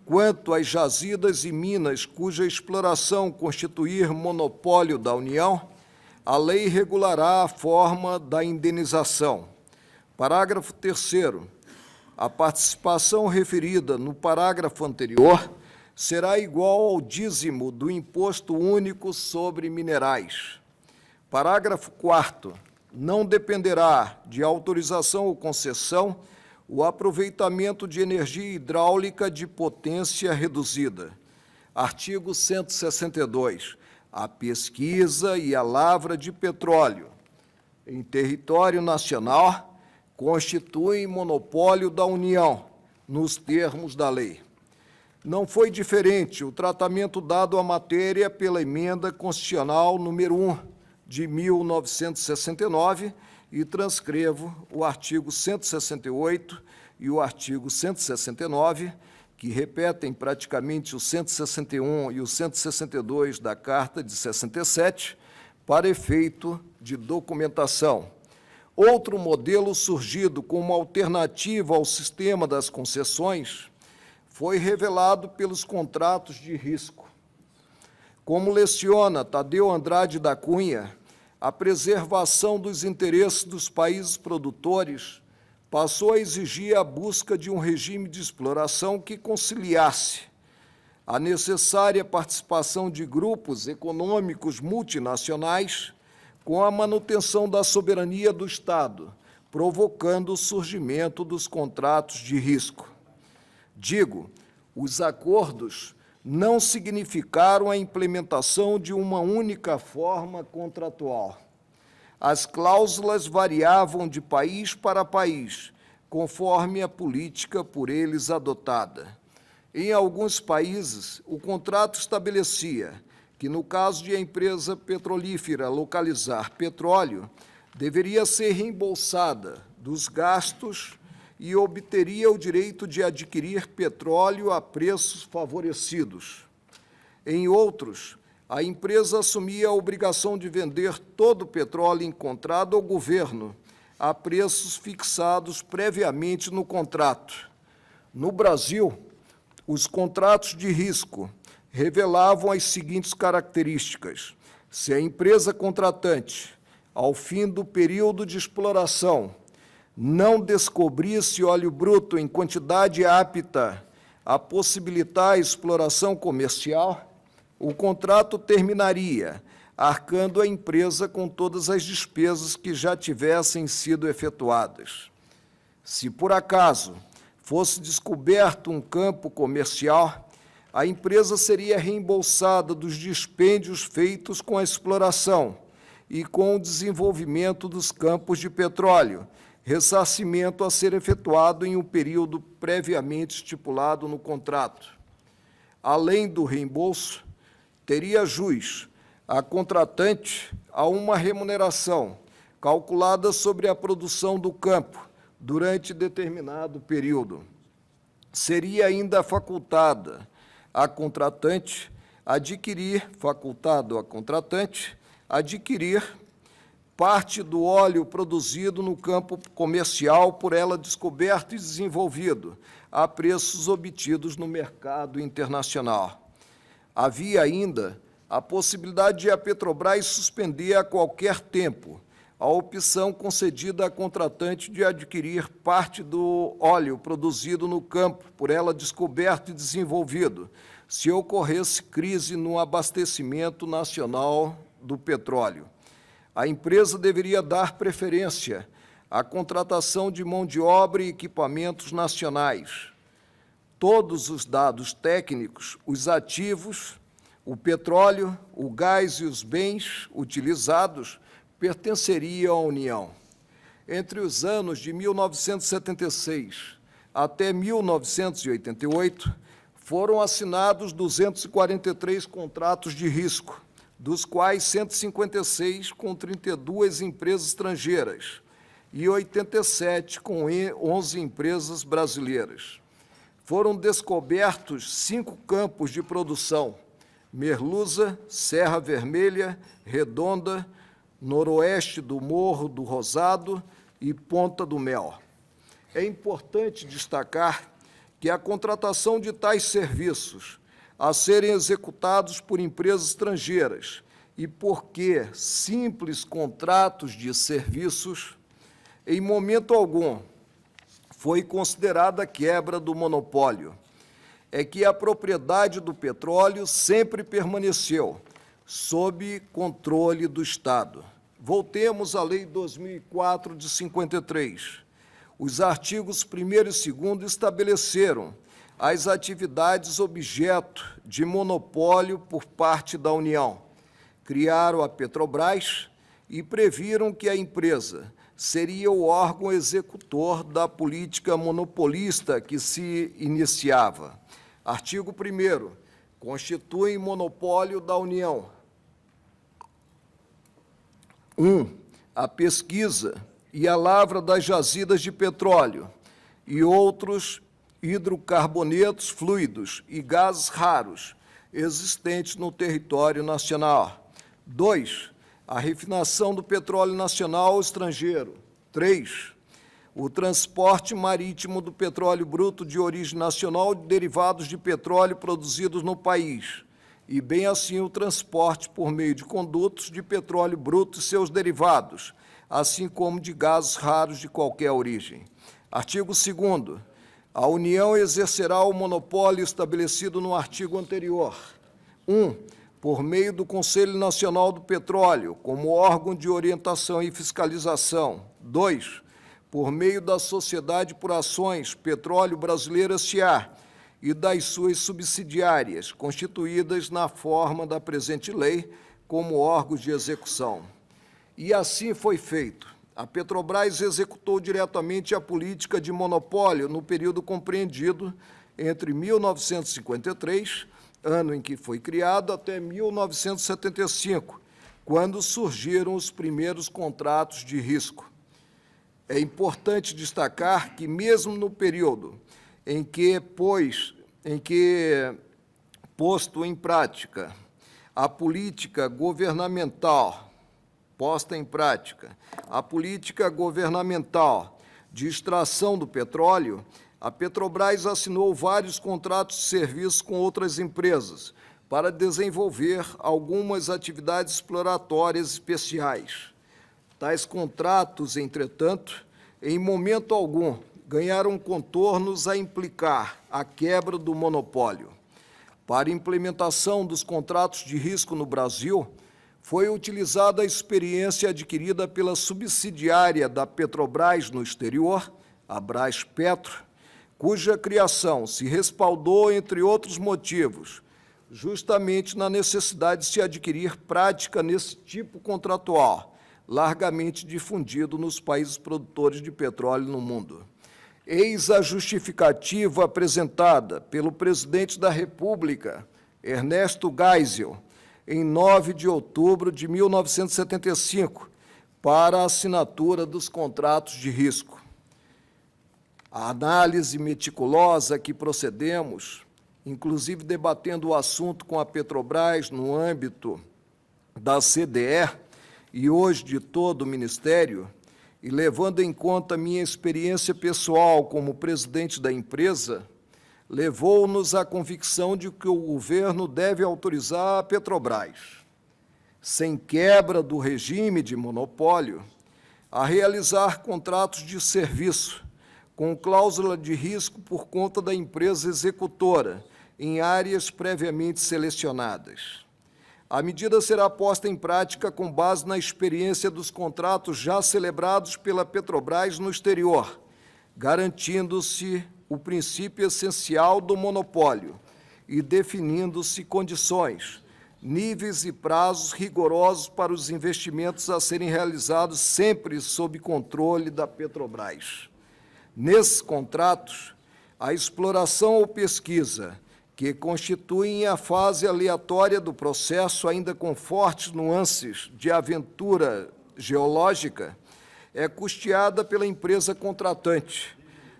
quanto às jazidas e minas cuja exploração constituir monopólio da União, a lei regulará a forma da indenização. Parágrafo 3º. A participação referida no parágrafo anterior será igual ao dízimo do Imposto Único sobre Minerais. Parágrafo 4º. Não dependerá de autorização ou concessão o aproveitamento de energia hidráulica de potência reduzida. Artigo 162. A pesquisa e a lavra de petróleo em território nacional constituem monopólio da União, nos termos da lei. Não foi diferente o tratamento dado à matéria pela Emenda Constitucional número 1 de 1969, e transcrevo o artigo 168 e o artigo 169, que repetem praticamente o 161 e o 162 da Carta de 67, para efeito de documentação. Outro modelo surgido como alternativa ao sistema das concessões foi revelado pelos contratos de risco. Como leciona Tadeu Andrade da Cunha, a preservação dos interesses dos países produtores passou a exigir a busca de um regime de exploração que conciliasse a necessária participação de grupos econômicos multinacionais com a manutenção da soberania do Estado, provocando o surgimento dos contratos de risco. Digo, os acordos não significaram a implementação de uma única forma contratual. As cláusulas variavam de país para país, conforme a política por eles adotada. Em alguns países, o contrato estabelecia que, no caso de a empresa petrolífera localizar petróleo, deveria ser reembolsada dos gastos e obteria o direito de adquirir petróleo a preços favorecidos. Em outros, a empresa assumia a obrigação de vender todo o petróleo encontrado ao governo a preços fixados previamente no contrato. No Brasil, os contratos de risco revelavam as seguintes características: se a empresa contratante, ao fim do período de exploração, não descobrisse óleo bruto em quantidade apta a possibilitar a exploração comercial, o contrato terminaria, arcando a empresa com todas as despesas que já tivessem sido efetuadas. Se, por acaso, fosse descoberto um campo comercial, a empresa seria reembolsada dos dispêndios feitos com a exploração e com o desenvolvimento dos campos de petróleo, ressarcimento a ser efetuado em um período previamente estipulado no contrato. Além do reembolso, teria jus a contratante a uma remuneração calculada sobre a produção do campo durante determinado período. Seria ainda facultado a contratante adquirir parte do óleo produzido no campo comercial por ela descoberto e desenvolvido a preços obtidos no mercado internacional. Havia ainda a possibilidade de a Petrobras suspender a qualquer tempo a opção concedida à contratante de adquirir parte do óleo produzido no campo por ela descoberto e desenvolvido, se ocorresse crise no abastecimento nacional do petróleo. A empresa deveria dar preferência à contratação de mão de obra e equipamentos nacionais. Todos os dados técnicos, os ativos, o petróleo, o gás e os bens utilizados pertenceriam à União. Entre os anos de 1976 até 1988, foram assinados 243 contratos de risco, dos quais 156 com 32 empresas estrangeiras e 87 com 11 empresas brasileiras. Foram descobertos 5 campos de produção: Merluza, Serra Vermelha, Redonda, noroeste do Morro do Rosado e Ponta do Mel. É importante destacar que a contratação de tais serviços a serem executados por empresas estrangeiras e porque simples contratos de serviços, em momento algum, foi considerada quebra do monopólio. É que a propriedade do petróleo sempre permaneceu sob controle do Estado. Voltemos à Lei 2004 de 53. Os artigos 1º e 2º estabeleceram as atividades objeto de monopólio por parte da União. Criaram a Petrobras e previram que a empresa seria o órgão executor da política monopolista que se iniciava. Artigo 1º. Constituem monopólio da União. 1. A pesquisa e a lavra das jazidas de petróleo e outros hidrocarbonetos fluidos e gases raros existentes no território nacional. 2. A refinação do petróleo nacional ou estrangeiro. 3. O transporte marítimo do petróleo bruto de origem nacional e derivados de petróleo produzidos no país, e bem assim o transporte por meio de condutos de petróleo bruto e seus derivados, assim como de gases raros de qualquer origem. Artigo 2º. A União exercerá o monopólio estabelecido no artigo anterior. 1. Por meio do Conselho Nacional do Petróleo, como órgão de orientação e fiscalização. 2. Por meio da Sociedade por Ações Petróleo Brasileiro S.A. e das suas subsidiárias, constituídas na forma da presente lei, como órgãos de execução. E assim foi feito. A Petrobras executou diretamente a política de monopólio no período compreendido entre 1953, ano em que foi criado, até 1975, quando surgiram os primeiros contratos de risco. É importante destacar que, mesmo no período em que posto em prática a política governamental, de extração do petróleo, a Petrobras assinou vários contratos de serviço com outras empresas para desenvolver algumas atividades exploratórias especiais. Tais contratos, entretanto, em momento algum, ganharam contornos a implicar a quebra do monopólio. Para a implementação dos contratos de risco no Brasil, foi utilizada a experiência adquirida pela subsidiária da Petrobras no exterior, a Braspetro, cuja criação se respaldou, entre outros motivos, justamente na necessidade de se adquirir prática nesse tipo contratual, largamente difundido nos países produtores de petróleo no mundo. Eis a justificativa apresentada pelo presidente da República, Ernesto Geisel, em 9 de outubro de 1975, para a assinatura dos contratos de risco. A análise meticulosa que procedemos, inclusive debatendo o assunto com a Petrobras no âmbito da CDE, e hoje de todo o Ministério, e levando em conta minha experiência pessoal como presidente da empresa, levou-nos à convicção de que o governo deve autorizar a Petrobras, sem quebra do regime de monopólio, a realizar contratos de serviço com cláusula de risco por conta da empresa executora, em áreas previamente selecionadas. A medida será posta em prática com base na experiência dos contratos já celebrados pela Petrobras no exterior, garantindo-se o princípio essencial do monopólio e definindo-se condições, níveis e prazos rigorosos para os investimentos a serem realizados sempre sob controle da Petrobras. Nesses contratos, a exploração ou pesquisa, que constituem a fase aleatória do processo, ainda com fortes nuances de aventura geológica, é custeada pela empresa contratante,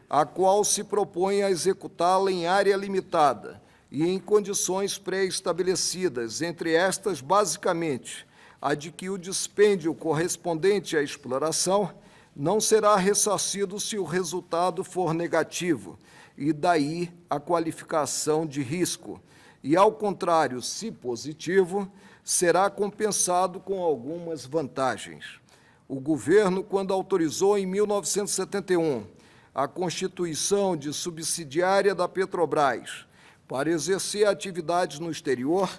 a qual se propõe a executá-la em área limitada e em condições pré-estabelecidas, entre estas, basicamente, a de que o dispêndio correspondente à exploração não será ressarcido se o resultado for negativo, e daí a qualificação de risco, e, ao contrário, se positivo, será compensado com algumas vantagens. O governo, quando autorizou em 1971 a constituição de subsidiária da Petrobras para exercer atividades no exterior,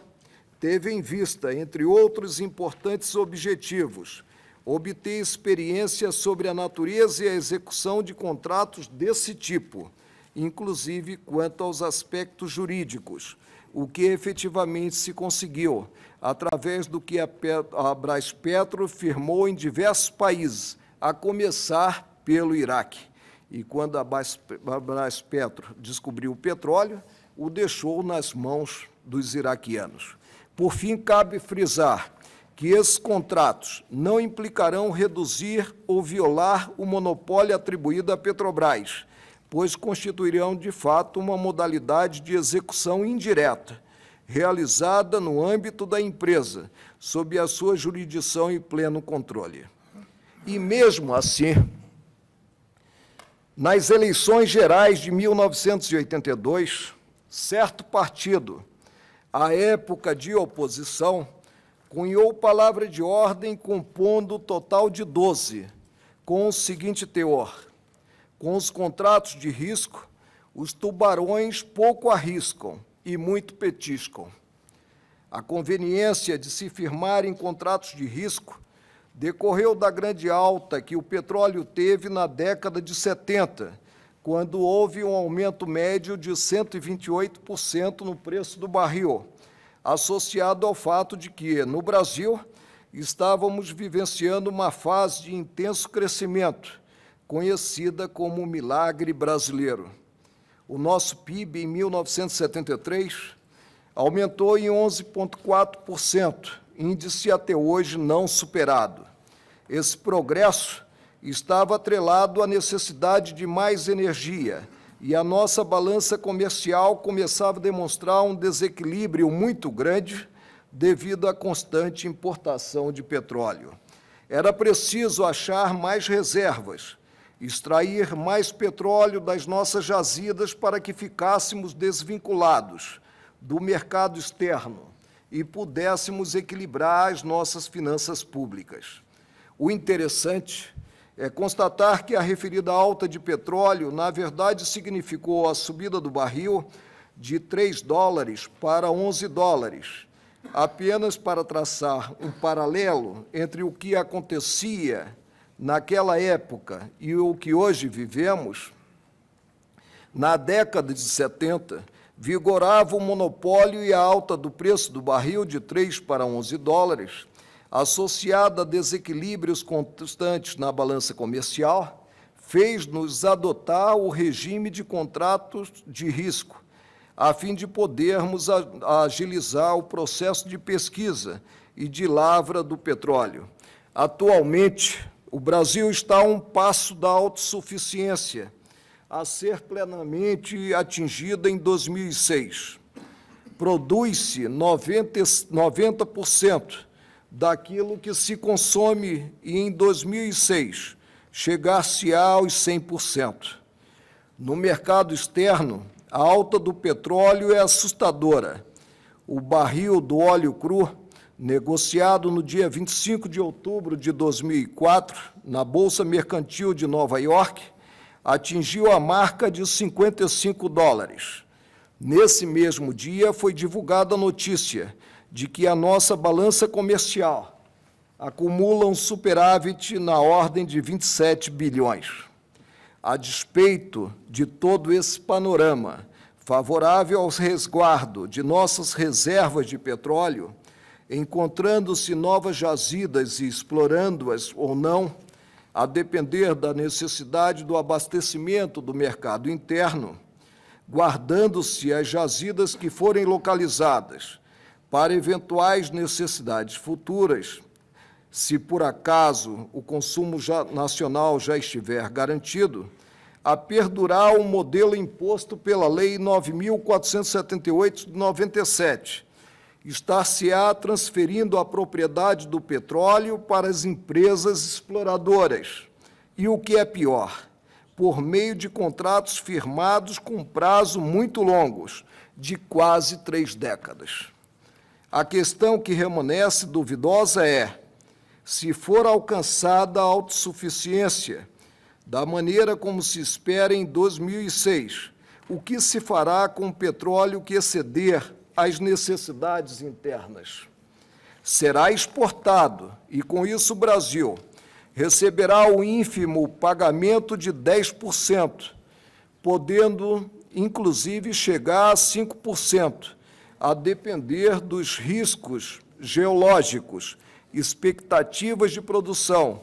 teve em vista, entre outros importantes objetivos, obter experiência sobre a natureza e a execução de contratos desse tipo, inclusive quanto aos aspectos jurídicos, o que efetivamente se conseguiu, através do que a Braspetro firmou em diversos países, a começar pelo Iraque. E quando a Braspetro descobriu o petróleo, o deixou nas mãos dos iraquianos. Por fim, cabe frisar que esses contratos não implicarão reduzir ou violar o monopólio atribuído à Petrobras, pois constituirão, de fato, uma modalidade de execução indireta, realizada no âmbito da empresa, sob a sua jurisdição e pleno controle. E, mesmo assim, nas eleições gerais de 1982, certo partido, à época de oposição, cunhou palavra de ordem compondo o total de 12, com o seguinte teor: com os contratos de risco, os tubarões pouco arriscam e muito petiscam. A conveniência de se firmar em contratos de risco decorreu da grande alta que o petróleo teve na década de 70, quando houve um aumento médio de 128% no preço do barril, associado ao fato de que, no Brasil, estávamos vivenciando uma fase de intenso crescimento, conhecida como o milagre brasileiro. O nosso PIB, em 1973, aumentou em 11,4%, índice até hoje não superado. Esse progresso estava atrelado à necessidade de mais energia, e a nossa balança comercial começava a demonstrar um desequilíbrio muito grande devido à constante importação de petróleo. Era preciso achar mais reservas, extrair mais petróleo das nossas jazidas para que ficássemos desvinculados do mercado externo e pudéssemos equilibrar as nossas finanças públicas. O interessante é constatar que a referida alta de petróleo, na verdade, significou a subida do barril de $3 para $11, apenas para traçar um paralelo entre o que acontecia naquela época e o que hoje vivemos. Na década de 70, vigorava o monopólio e a alta do preço do barril de $3 para $11, associada a desequilíbrios constantes na balança comercial, fez-nos adotar o regime de contratos de risco, a fim de podermos agilizar o processo de pesquisa e de lavra do petróleo. Atualmente, o Brasil está a um passo da autossuficiência, a ser plenamente atingida em 2006. Produz-se 90% daquilo que se consome e, em 2006, chegar-se-á aos 100%. No mercado externo, a alta do petróleo é assustadora. O barril do óleo cru, negociado no dia 25 de outubro de 2004, na Bolsa Mercantil de Nova York, atingiu a marca de $55. Nesse mesmo dia, foi divulgada a notícia de que a nossa balança comercial acumula um superávit na ordem de 27 bilhões. A despeito de todo esse panorama favorável ao resguardo de nossas reservas de petróleo, encontrando-se novas jazidas e explorando-as ou não, a depender da necessidade do abastecimento do mercado interno, guardando-se as jazidas que forem localizadas para eventuais necessidades futuras, se por acaso o consumo nacional já estiver garantido, a perdurar o modelo imposto pela Lei 9.478 de 97, estar-se-á transferindo a propriedade do petróleo para as empresas exploradoras, e o que é pior, por meio de contratos firmados com prazo muito longos, de quase 3 décadas. A questão que permanece duvidosa é: se for alcançada a autossuficiência, da maneira como se espera em 2006, o que se fará com o petróleo que exceder as necessidades internas? Será exportado e, com isso, o Brasil receberá o ínfimo pagamento de 10%, podendo, inclusive, chegar a 5%, a depender dos riscos geológicos, expectativas de produção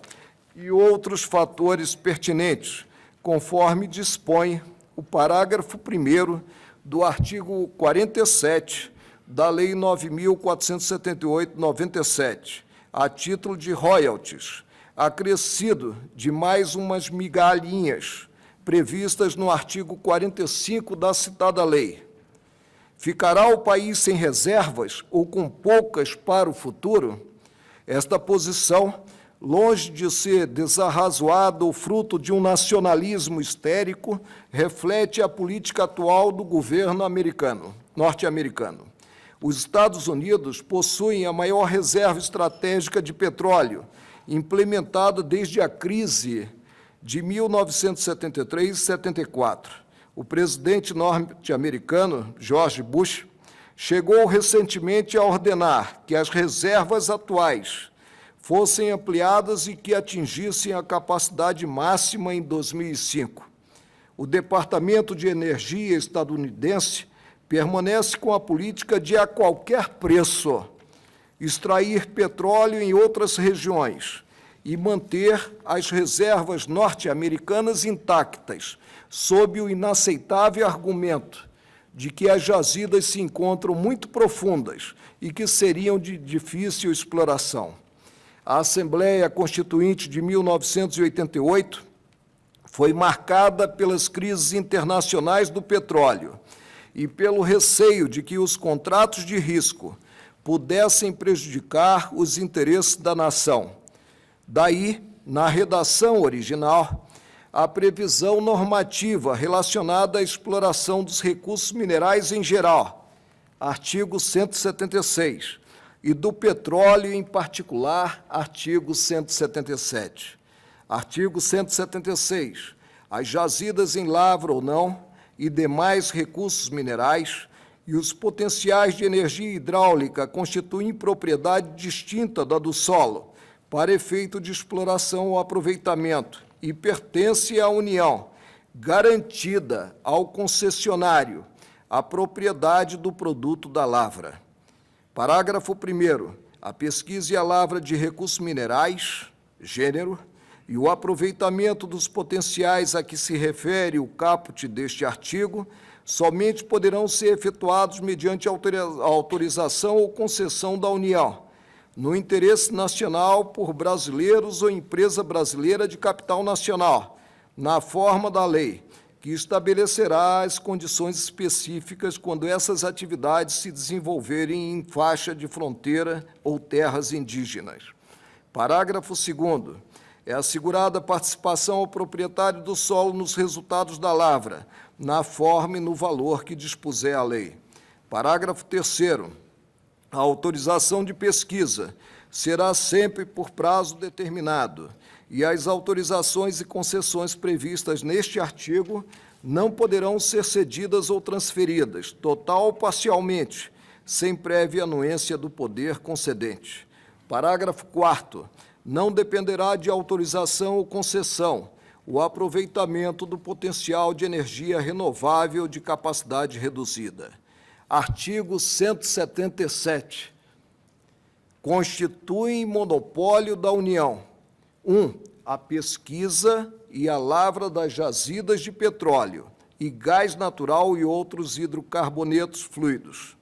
e outros fatores pertinentes, conforme dispõe o parágrafo 1º do artigo 47 da Lei 9.478/97, a título de royalties, acrescido de mais umas migalhinhas previstas no artigo 45 da citada lei. Ficará o país sem reservas ou com poucas para o futuro? Esta posição, longe de ser desarrazoada ou fruto de um nacionalismo histérico, reflete a política atual do governo norte-americano. Os Estados Unidos possuem a maior reserva estratégica de petróleo, implementada desde a crise de 1973 e 74. O presidente norte-americano, George Bush, chegou recentemente a ordenar que as reservas atuais fossem ampliadas e que atingissem a capacidade máxima em 2005. O Departamento de Energia estadunidense permanece com a política de, a qualquer preço, extrair petróleo em outras regiões e manter as reservas norte-americanas intactas, sob o inaceitável argumento de que as jazidas se encontram muito profundas e que seriam de difícil exploração. A Assembleia Constituinte de 1988 foi marcada pelas crises internacionais do petróleo e pelo receio de que os contratos de risco pudessem prejudicar os interesses da nação. Daí, na redação original, a previsão normativa relacionada à exploração dos recursos minerais em geral, artigo 176, e do petróleo em particular, artigo 177. Artigo 176. As jazidas em lavra ou não e demais recursos minerais e os potenciais de energia hidráulica constituem propriedade distinta da do solo, para efeito de exploração ou aproveitamento, e pertence à União, garantida ao concessionário a propriedade do produto da lavra. Parágrafo 1º. A pesquisa e a lavra de recursos minerais, gênero, e o aproveitamento dos potenciais a que se refere o caput deste artigo somente poderão ser efetuados mediante autorização ou concessão da União, no interesse nacional por brasileiros ou empresa brasileira de capital nacional, na forma da lei, que estabelecerá as condições específicas quando essas atividades se desenvolverem em faixa de fronteira ou terras indígenas. Parágrafo 2º. É assegurada a participação ao proprietário do solo nos resultados da lavra, na forma e no valor que dispuser a lei. Parágrafo 3º. A autorização de pesquisa será sempre por prazo determinado, e as autorizações e concessões previstas neste artigo não poderão ser cedidas ou transferidas, total ou parcialmente, sem prévia anuência do poder concedente. Parágrafo 4º. Não dependerá de autorização ou concessão o aproveitamento do potencial de energia renovável de capacidade reduzida. Artigo 177. Constituem monopólio da União: 1. A pesquisa e a lavra das jazidas de petróleo e gás natural e outros hidrocarbonetos fluidos.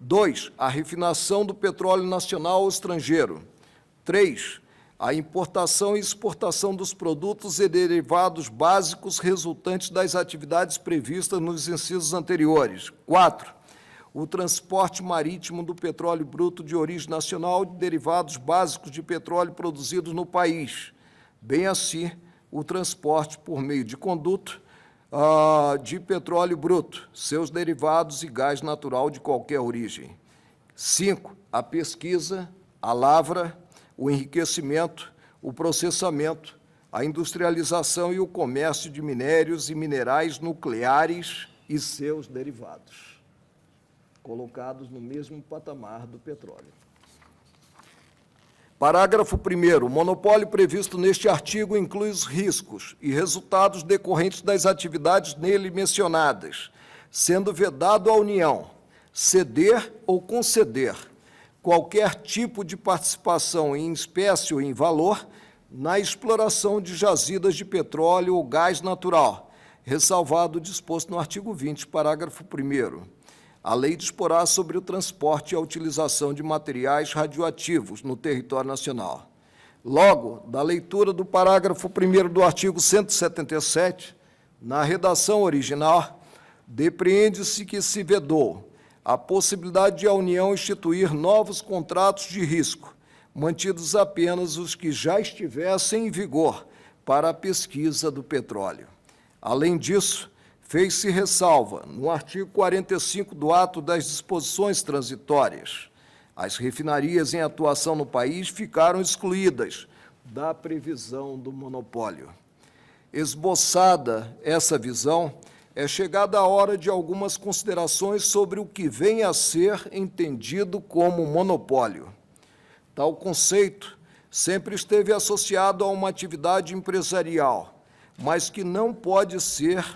2. A refinação do petróleo nacional ou estrangeiro. 3. A importação e exportação dos produtos e derivados básicos resultantes das atividades previstas nos incisos anteriores. 4. O transporte marítimo do petróleo bruto de origem nacional e de derivados básicos de petróleo produzidos no país, bem assim o transporte por meio de conduto de petróleo bruto, seus derivados e gás natural de qualquer origem. 5. A pesquisa, a lavra, o enriquecimento, o processamento, a industrialização e o comércio de minérios e minerais nucleares e seus derivados, colocados no mesmo patamar do petróleo. Parágrafo 1º. O monopólio previsto neste artigo inclui os riscos e resultados decorrentes das atividades nele mencionadas, sendo vedado à União ceder ou conceder qualquer tipo de participação em espécie ou em valor na exploração de jazidas de petróleo ou gás natural, ressalvado o disposto no artigo 20, parágrafo 1º. A lei disporá sobre o transporte e a utilização de materiais radioativos no território nacional. Logo, da leitura do parágrafo 1º do artigo 177, na redação original, depreende-se que se vedou a possibilidade de a União instituir novos contratos de risco, mantidos apenas os que já estivessem em vigor para a pesquisa do petróleo. Além disso, fez-se ressalva, no artigo 45 do ato das disposições transitórias, as refinarias em atuação no país ficaram excluídas da previsão do monopólio. Esboçada essa visão, é chegada a hora de algumas considerações sobre o que vem a ser entendido como monopólio. Tal conceito sempre esteve associado a uma atividade empresarial, mas que não pode ser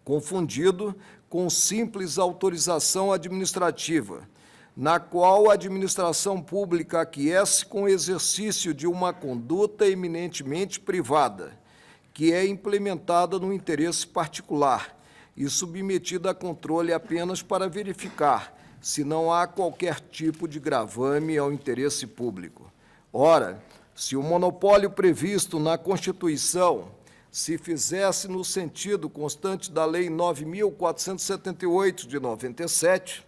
confundido com simples autorização administrativa, na qual a administração pública aquisece com o exercício de uma conduta eminentemente privada, que é implementada no interesse particular e submetida a controle apenas para verificar se não há qualquer tipo de gravame ao interesse público. Ora, se o monopólio previsto na Constituição se fizesse no sentido constante da Lei 9.478, de 97,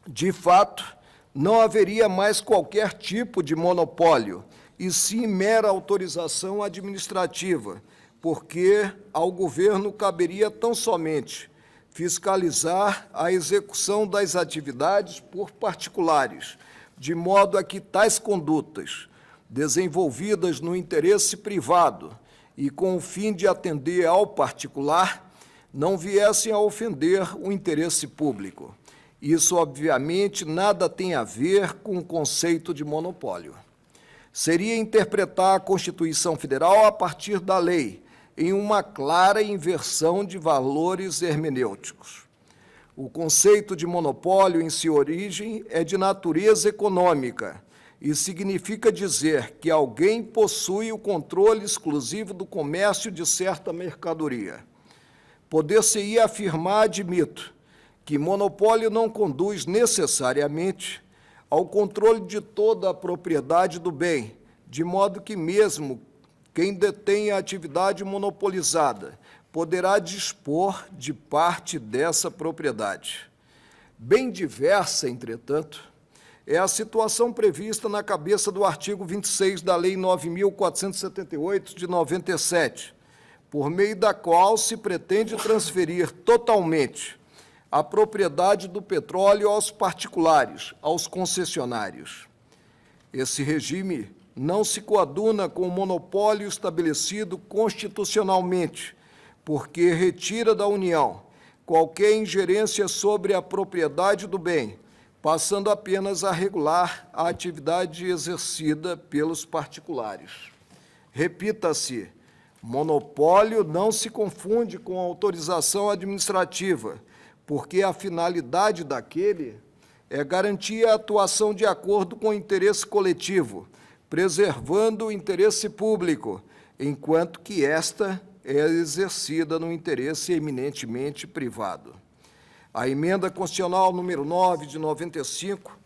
de fato, não haveria mais qualquer tipo de monopólio, e sim mera autorização administrativa, porque ao governo caberia tão somente fiscalizar a execução das atividades por particulares, de modo a que tais condutas, desenvolvidas no interesse privado e com o fim de atender ao particular, não viessem a ofender o interesse público. Isso, obviamente, nada tem a ver com o conceito de monopólio. Seria interpretar a Constituição Federal a partir da lei, em uma clara inversão de valores hermenêuticos. O conceito de monopólio, em sua origem, é de natureza econômica e significa dizer que alguém possui o controle exclusivo do comércio de certa mercadoria. Poder-se-ia afirmar, admito, que monopólio não conduz necessariamente ao controle de toda a propriedade do bem, de modo que mesmo quem detém a atividade monopolizada poderá dispor de parte dessa propriedade. Bem diversa, entretanto, é a situação prevista na cabeça do artigo 26 da Lei 9.478, de 97, por meio da qual se pretende transferir totalmente a propriedade do petróleo aos particulares, aos concessionários. Esse regime não se coaduna com o monopólio estabelecido constitucionalmente, porque retira da União qualquer ingerência sobre a propriedade do bem, passando apenas a regular a atividade exercida pelos particulares. Repita-se, monopólio não se confunde com autorização administrativa, porque a finalidade daquele é garantir a atuação de acordo com o interesse coletivo, preservando o interesse público, enquanto que esta é exercida no interesse eminentemente privado. A emenda constitucional número 9, de 95,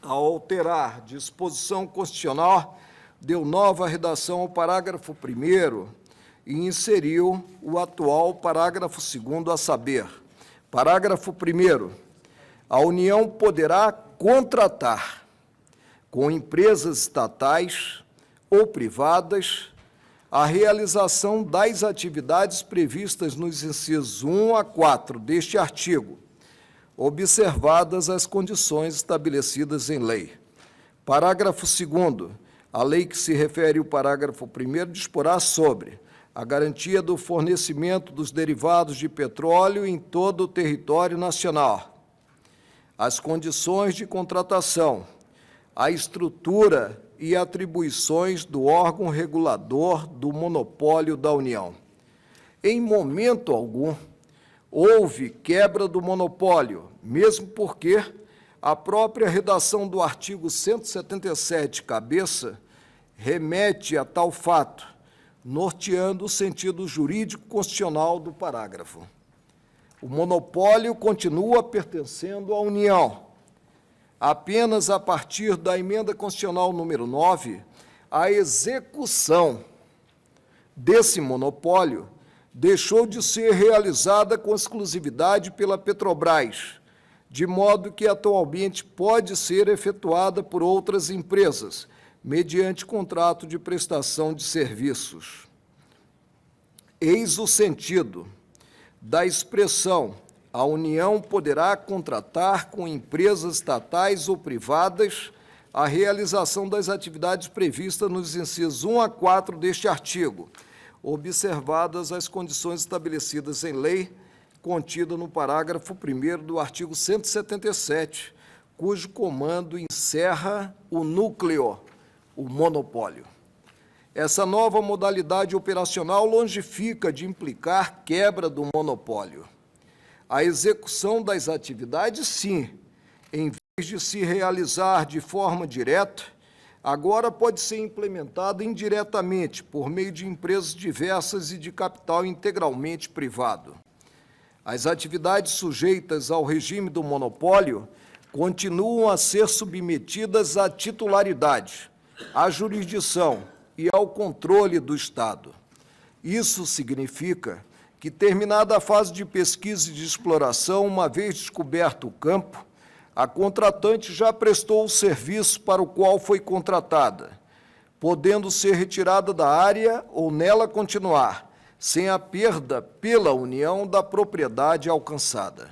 ao alterar disposição constitucional, deu nova redação ao parágrafo 1º e inseriu o atual parágrafo 2º, a saber, parágrafo 1º, a União poderá contratar com empresas estatais ou privadas a realização das atividades previstas nos incisos 1 a 4 deste artigo, observadas as condições estabelecidas em lei. Parágrafo 2º, a lei que se refere ao parágrafo 1º disporá sobre a garantia do fornecimento dos derivados de petróleo em todo o território nacional, as condições de contratação, a estrutura e atribuições do órgão regulador do monopólio da União. Em momento algum, houve quebra do monopólio, mesmo porque a própria redação do artigo 177, cabeça, remete a tal fato, norteando o sentido jurídico constitucional do parágrafo. O monopólio continua pertencendo à União. Apenas a partir da emenda constitucional número 9, a execução desse monopólio deixou de ser realizada com exclusividade pela Petrobras, de modo que atualmente pode ser efetuada por outras empresas, mediante contrato de prestação de serviços. Eis o sentido da expressão: a União poderá contratar com empresas estatais ou privadas a realização das atividades previstas nos incisos 1 a 4 deste artigo, observadas as condições estabelecidas em lei, contida no parágrafo 1º do artigo 177, cujo comando encerra o núcleo, o monopólio. Essa nova modalidade operacional longifica de implicar quebra do monopólio. A execução das atividades, sim, em vez de se realizar de forma direta, agora pode ser implementada indiretamente por meio de empresas diversas e de capital integralmente privado. As atividades sujeitas ao regime do monopólio continuam a ser submetidas à titularidade, à jurisdição e ao controle do Estado. Isso significa que, terminada a fase de pesquisa e de exploração, uma vez descoberto o campo, a contratante já prestou o serviço para o qual foi contratada, podendo ser retirada da área ou nela continuar, sem a perda pela União da propriedade alcançada.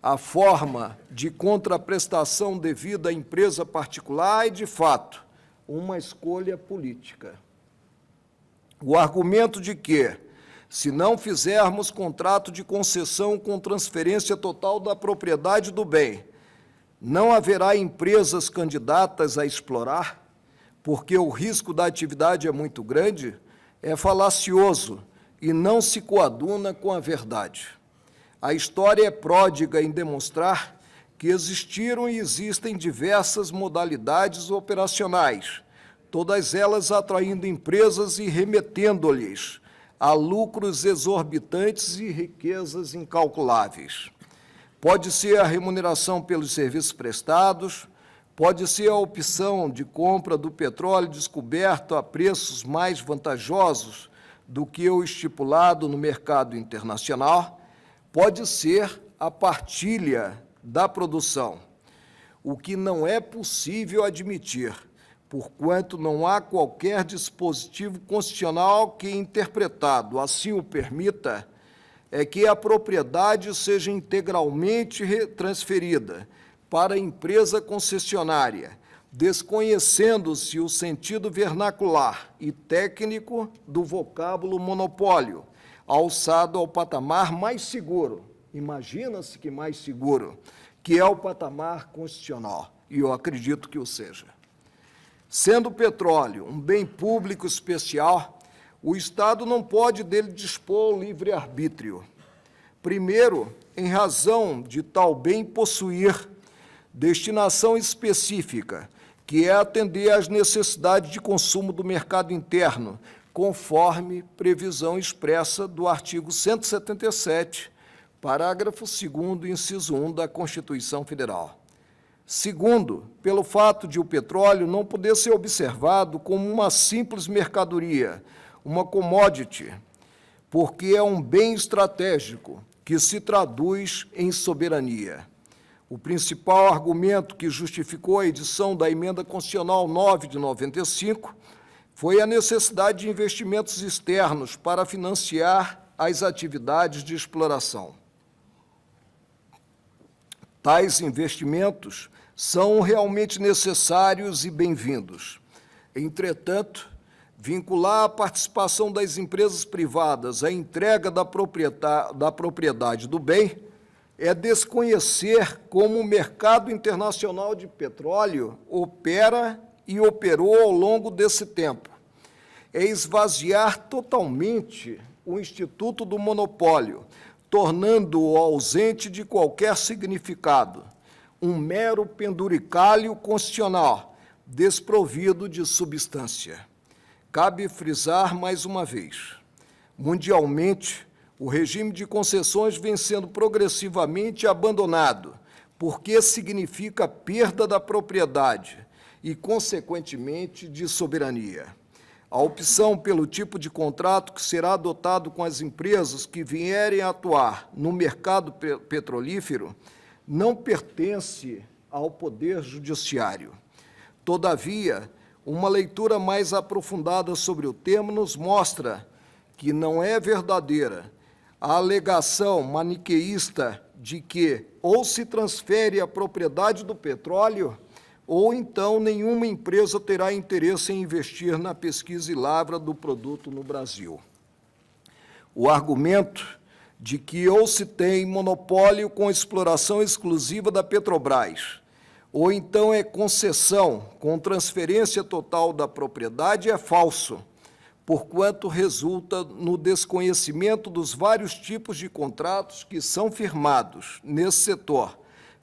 A forma de contraprestação devida à empresa particular é, de fato, uma escolha política. O argumento de que, se não fizermos contrato de concessão com transferência total da propriedade do bem, não haverá empresas candidatas a explorar, porque o risco da atividade é muito grande, é falacioso e não se coaduna com a verdade. A história é pródiga em demonstrar que existiram e existem diversas modalidades operacionais, todas elas atraindo empresas e remetendo-lhes a lucros exorbitantes e riquezas incalculáveis. Pode ser a remuneração pelos serviços prestados, pode ser a opção de compra do petróleo descoberto a preços mais vantajosos do que o estipulado no mercado internacional, pode ser a partilha da produção, o que não é possível admitir, porquanto não há qualquer dispositivo constitucional que, interpretado assim o permita, é que a propriedade seja integralmente transferida para a empresa concessionária, desconhecendo-se o sentido vernacular e técnico do vocábulo monopólio, alçado ao patamar mais seguro, imagina-se que mais seguro, que é o patamar constitucional, e eu acredito que o seja. Sendo o petróleo um bem público especial, o Estado não pode dele dispor ao livre-arbítrio. Primeiro, em razão de tal bem possuir destinação específica, que é atender às necessidades de consumo do mercado interno, conforme previsão expressa do artigo 177, parágrafo 2º, inciso 1 da Constituição Federal. Segundo, pelo fato de o petróleo não poder ser observado como uma simples mercadoria, uma commodity, porque é um bem estratégico que se traduz em soberania. O principal argumento que justificou a edição da Emenda Constitucional 9 de 95 foi a necessidade de investimentos externos para financiar as atividades de exploração. Tais investimentos são realmente necessários e bem-vindos. Entretanto, vincular a participação das empresas privadas à entrega da propriedade do bem é desconhecer como o mercado internacional de petróleo opera e operou ao longo desse tempo. É esvaziar totalmente o instituto do monopólio, tornando-o ausente de qualquer significado, um mero penduricalho constitucional, desprovido de substância. cabe frisar mais uma vez, mundialmente, o regime de concessões vem sendo progressivamente abandonado, porque significa perda da propriedade e, consequentemente, de soberania. A opção pelo tipo de contrato que será adotado com as empresas que vierem a atuar no mercado petrolífero não pertence ao Poder Judiciário. Todavia, uma leitura mais aprofundada sobre o tema nos mostra que não é verdadeira a alegação maniqueísta de que ou se transfere a propriedade do petróleo ou então nenhuma empresa terá interesse em investir na pesquisa e lavra do produto no Brasil. O argumento de que ou se tem monopólio com exploração exclusiva da Petrobras, ou então é concessão com transferência total da propriedade é falso, porquanto resulta no desconhecimento dos vários tipos de contratos que são firmados nesse setor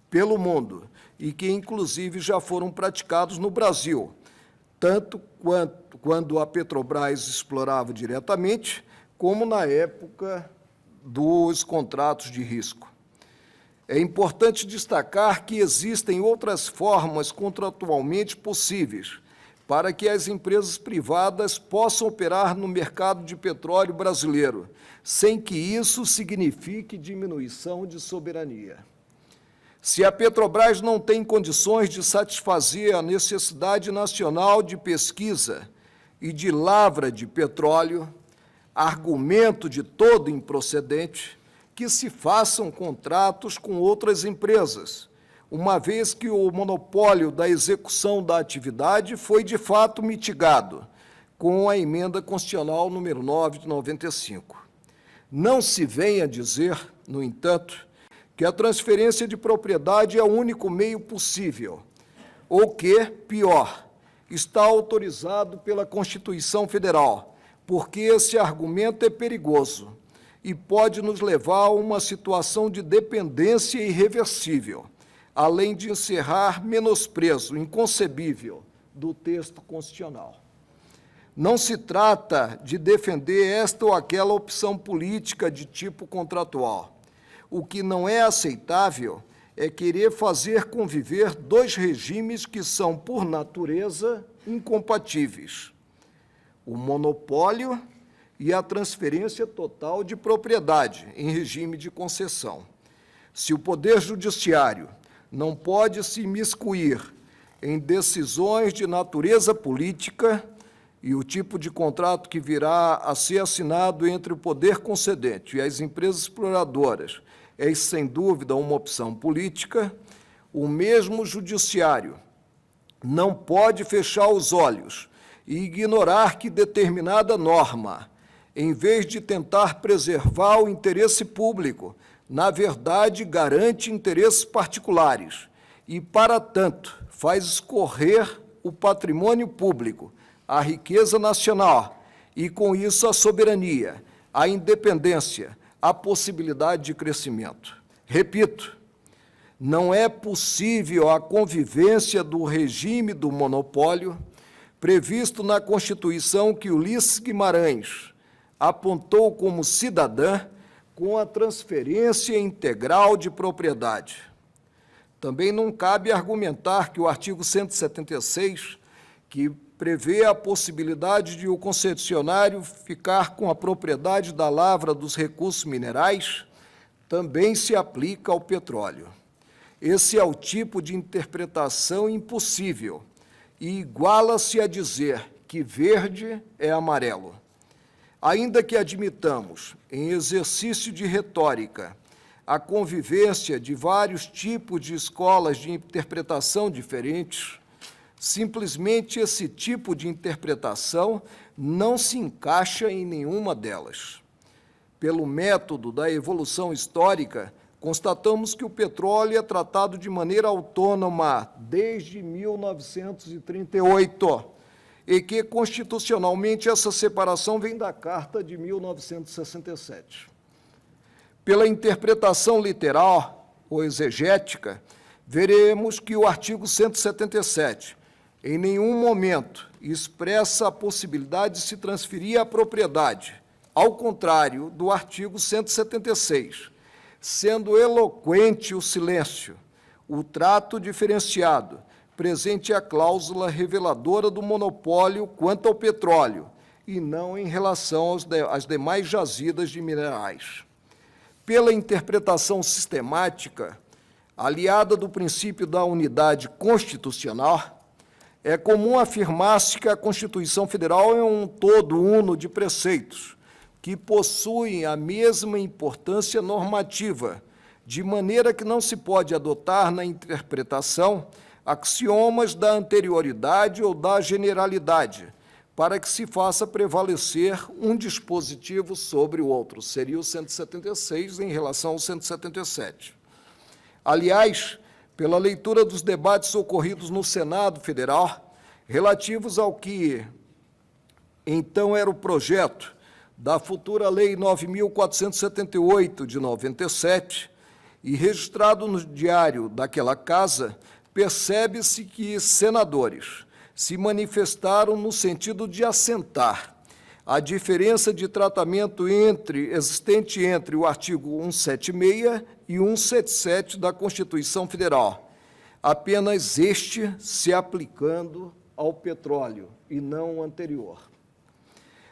pelo mundo e que, inclusive, já foram praticados no Brasil, tanto quando a Petrobras explorava diretamente, como na época dos contratos de risco. É importante destacar que existem outras formas contratualmente possíveis para que as empresas privadas possam operar no mercado de petróleo brasileiro, sem que isso signifique diminuição de soberania. Se a Petrobras não tem condições de satisfazer a necessidade nacional de pesquisa e de lavra de petróleo, argumento de todo improcedente, que se façam contratos com outras empresas, uma vez que o monopólio da execução da atividade foi, de fato, mitigado com a emenda constitucional número 9 de 95. Não se venha dizer, no entanto, que a transferência de propriedade é o único meio possível, ou que, pior, está autorizado pela Constituição Federal, porque esse argumento é perigoso e pode nos levar a uma situação de dependência irreversível, além de encerrar menosprezo inconcebível do texto constitucional. Não se trata de defender esta ou aquela opção política de tipo contratual. O que não é aceitável é querer fazer conviver dois regimes que são, por natureza, incompatíveis: o monopólio e a transferência total de propriedade em regime de concessão. Se o Poder Judiciário não pode se imiscuir em decisões de natureza política, e o tipo de contrato que virá a ser assinado entre o poder concedente e as empresas exploradoras é, sem dúvida, uma opção política, o mesmo judiciário não pode fechar os olhos e ignorar que determinada norma, em vez de tentar preservar o interesse público, na verdade garante interesses particulares e, para tanto, faz escorrer o patrimônio público, a riqueza nacional e, com isso, a soberania, a independência, a possibilidade de crescimento. Repito, não é possível a convivência do regime do monopólio previsto na Constituição que Ulisses Guimarães apontou como cidadã com a transferência integral de propriedade. Também não cabe argumentar que o artigo 176, que prevê a possibilidade de o concessionário ficar com a propriedade da lavra dos recursos minerais, também se aplica ao petróleo. Esse é o tipo de interpretação impossível e iguala-se a dizer que verde é amarelo. Ainda que admitamos, em exercício de retórica, a convivência de vários tipos de escolas de interpretação diferentes, simplesmente esse tipo de interpretação não se encaixa em nenhuma delas. Pelo método da evolução histórica, constatamos que o petróleo é tratado de maneira autônoma desde 1938 e que, constitucionalmente, essa separação vem da Carta de 1967. Pela interpretação literal ou exegética, veremos que o artigo 177 em nenhum momento expressa a possibilidade de se transferir a propriedade, ao contrário do artigo 176, sendo eloquente o silêncio, o trato diferenciado, presente a cláusula reveladora do monopólio quanto ao petróleo, e não em relação às demais jazidas de minerais. Pela interpretação sistemática, aliada do princípio da unidade constitucional, é comum afirmar-se que a Constituição Federal é um todo uno de preceitos, que possuem a mesma importância normativa, de maneira que não se pode adotar na interpretação axiomas da anterioridade ou da generalidade, para que se faça prevalecer um dispositivo sobre o outro. Seria o 176 em relação ao 177. Aliás, pela leitura dos debates ocorridos no Senado Federal, relativos ao que então era o projeto da futura Lei 9.478, de 97, e registrado no diário daquela casa, percebe-se que senadores se manifestaram no sentido de assentar a diferença de tratamento existente entre o artigo 176 e 177 da Constituição Federal, apenas este se aplicando ao petróleo e não o anterior.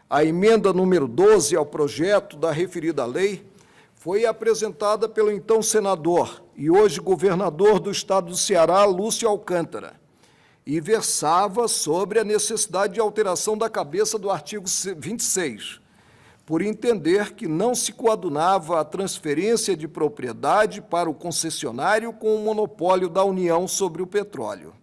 A emenda número 12 ao projeto da referida lei foi apresentada pelo então senador e hoje governador do estado do Ceará, Lúcio Alcântara, e versava sobre a necessidade de alteração da cabeça do artigo 26, por entender que não se coadunava a transferência de propriedade para o concessionário com o monopólio da União sobre o petróleo.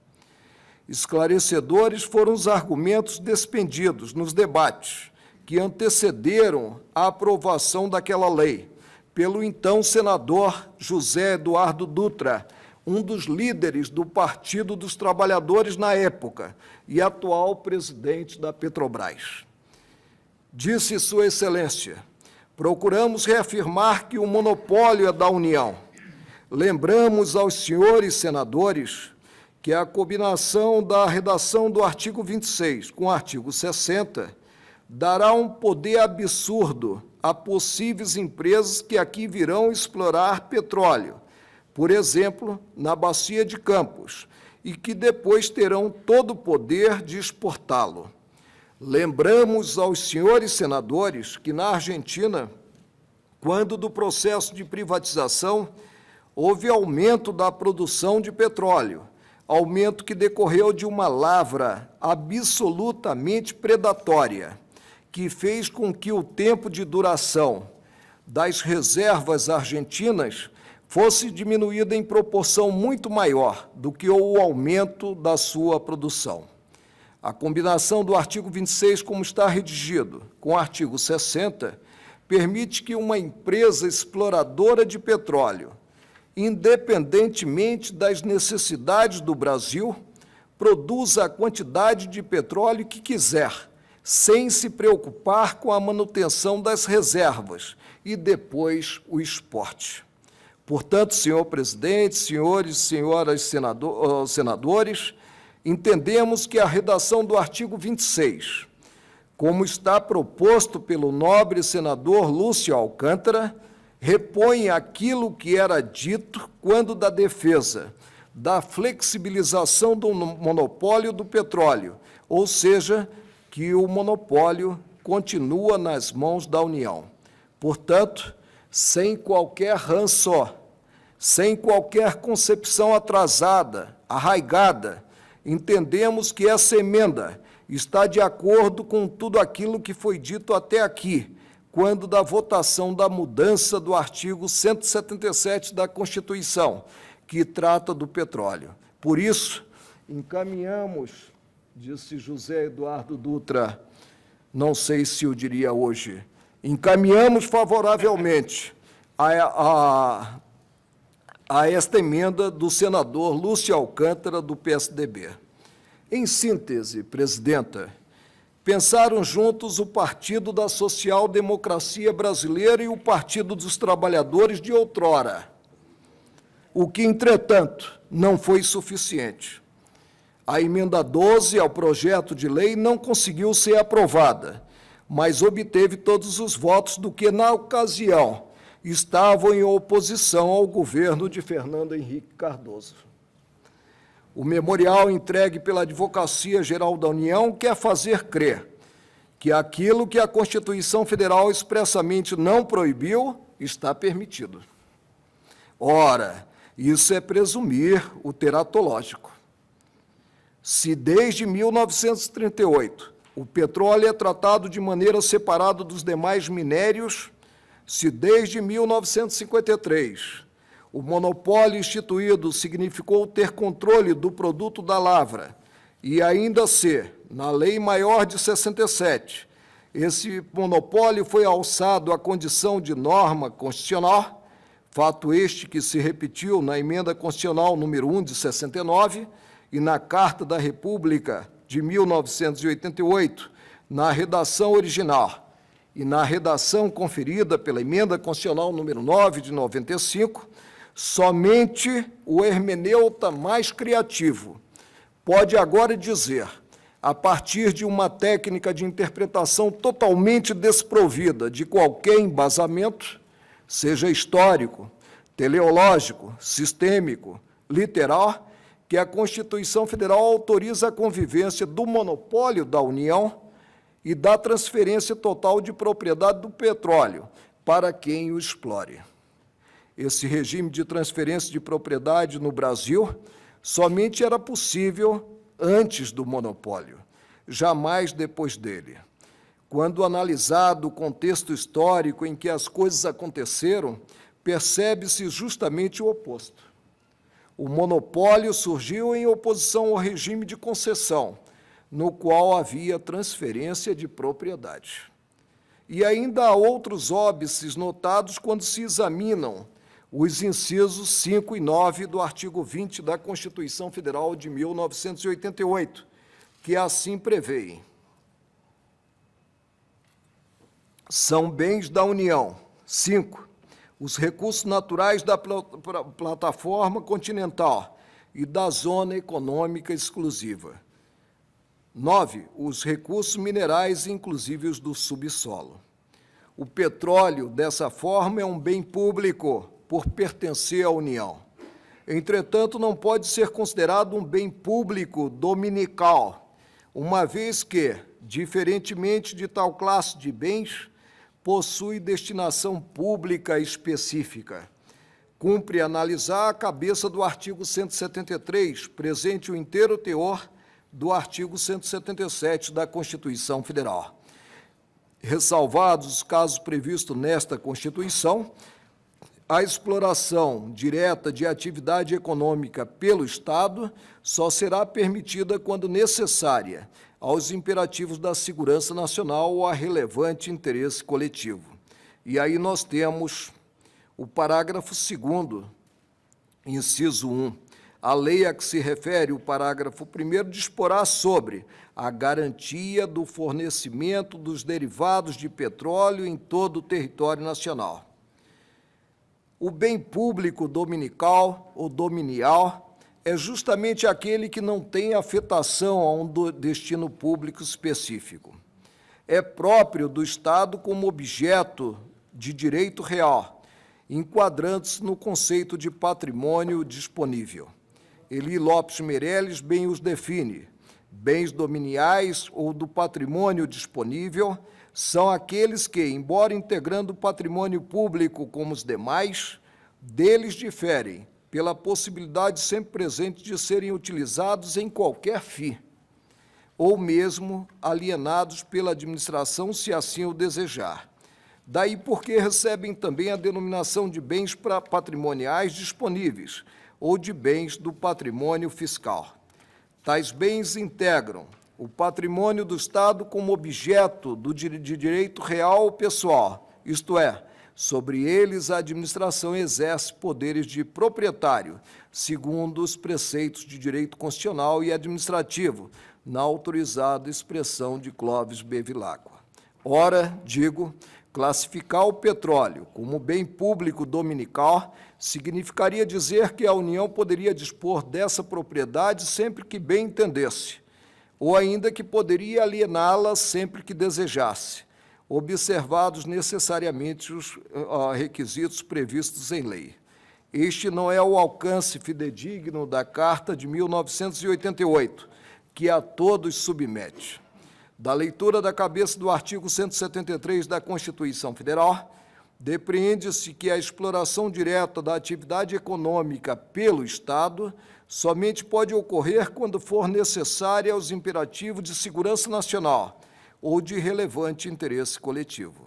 Esclarecedores foram os argumentos despendidos nos debates que antecederam a aprovação daquela lei, pelo então senador José Eduardo Dutra, um dos líderes do Partido dos Trabalhadores na época e atual presidente da Petrobras. Disse Sua Excelência: procuramos reafirmar que o monopólio é da União. Lembramos aos senhores senadores que a combinação da redação do artigo 26 com o artigo 60 dará um poder absurdo a possíveis empresas que aqui virão explorar petróleo, por exemplo, na Bacia de Campos, e que depois terão todo o poder de exportá-lo. Lembramos aos senhores senadores que, na Argentina, quando do processo de privatização, houve aumento da produção de petróleo, aumento que decorreu de uma lavra absolutamente predatória, que fez com que o tempo de duração das reservas argentinas fosse diminuído em proporção muito maior do que o aumento da sua produção. A combinação do artigo 26, como está redigido, com o artigo 60, permite que uma empresa exploradora de petróleo, independentemente das necessidades do Brasil, produza a quantidade de petróleo que quiser, sem se preocupar com a manutenção das reservas e depois o exporte. Portanto, senhor presidente, senhores e senhoras senadores, entendemos que a redação do artigo 26, como está proposto pelo nobre senador Lúcio Alcântara, repõe aquilo que era dito quando da defesa da flexibilização do monopólio do petróleo, ou seja, que o monopólio continua nas mãos da União. Portanto, sem qualquer ranço, sem qualquer concepção atrasada, arraigada, entendemos que essa emenda está de acordo com tudo aquilo que foi dito até aqui, quando da votação da mudança do artigo 177 da Constituição, que trata do petróleo. Por isso, encaminhamos, disse José Eduardo Dutra, não sei se eu diria hoje, encaminhamos favoravelmente a esta emenda do senador Lúcio Alcântara, do PSDB. Em síntese, presidenta, pensaram juntos o Partido da Social-Democracia Brasileira e o Partido dos Trabalhadores de outrora, o que, entretanto, não foi suficiente. A emenda 12 ao projeto de lei não conseguiu ser aprovada, mas obteve todos os votos do que, na ocasião, estavam em oposição ao governo de Fernando Henrique Cardoso. O memorial entregue pela Advocacia Geral da União quer fazer crer que aquilo que a Constituição Federal expressamente não proibiu está permitido. Ora, isso é presumir o teratológico. Se desde 1938 o petróleo é tratado de maneira separada dos demais minérios, se desde 1953 o monopólio instituído significou ter controle do produto da lavra, e ainda se, na Lei Maior de 67, esse monopólio foi alçado à condição de norma constitucional, fato este que se repetiu na Emenda Constitucional número 1 de 69 e na Carta da República de 1988, na redação original, e na redação conferida pela Emenda Constitucional número 9 de 95, somente o hermeneuta mais criativo pode agora dizer, a partir de uma técnica de interpretação totalmente desprovida de qualquer embasamento, seja histórico, teleológico, sistêmico, literal, que a Constituição Federal autoriza a convivência do monopólio da União e da transferência total de propriedade do petróleo para quem o explore. Esse regime de transferência de propriedade no Brasil somente era possível antes do monopólio, jamais depois dele. Quando analisado o contexto histórico em que as coisas aconteceram, percebe-se justamente o oposto. O monopólio surgiu em oposição ao regime de concessão, no qual havia transferência de propriedade. E ainda há outros óbices notados quando se examinam os incisos 5 e 9 do artigo 20 da Constituição Federal de 1988, que assim prevêem: são bens da União. 5. Os recursos naturais da plataforma continental e da zona econômica exclusiva. 9. Os recursos minerais, inclusive os do subsolo. O petróleo, dessa forma, é um bem público, por pertencer à União. Entretanto, não pode ser considerado um bem público dominical, uma vez que, diferentemente de tal classe de bens, possui destinação pública específica. Cumpre analisar a cabeça do artigo 173, presente o inteiro teor do artigo 177 da Constituição Federal. Ressalvados os casos previstos nesta Constituição, a exploração direta de atividade econômica pelo Estado só será permitida quando necessária aos imperativos da segurança nacional ou a relevante interesse coletivo. E aí nós temos o parágrafo 2º, inciso 1. A lei a que se refere o parágrafo 1º disporá sobre a garantia do fornecimento dos derivados de petróleo em todo o território nacional. O bem público dominical ou dominial é justamente aquele que não tem afetação a um destino público específico. É próprio do Estado como objeto de direito real, enquadrando-se no conceito de patrimônio disponível. Eli Lopes Meirelles bem os define. Bens dominiais ou do patrimônio disponível são aqueles que, embora integrando o patrimônio público como os demais, deles diferem pela possibilidade sempre presente de serem utilizados em qualquer fim, ou mesmo alienados pela administração, se assim o desejar. Daí porque recebem também a denominação de bens patrimoniais disponíveis, ou de bens do patrimônio fiscal. Tais bens integram o patrimônio do Estado como objeto de direito real ou pessoal, isto é, sobre eles a administração exerce poderes de proprietário, segundo os preceitos de direito constitucional e administrativo, na autorizada expressão de Clóvis Bevilacqua. Ora, digo, Classificar o petróleo como bem público dominical significaria dizer que a União poderia dispor dessa propriedade sempre que bem entendesse, ou ainda que poderia aliená-la sempre que desejasse, observados necessariamente os requisitos previstos em lei. Este não é o alcance fidedigno da Carta de 1988, que a todos submete. Da leitura da cabeça do artigo 173 da Constituição Federal, depreende-se que a exploração direta da atividade econômica pelo Estado somente pode ocorrer quando for necessária aos imperativos de segurança nacional ou de relevante interesse coletivo.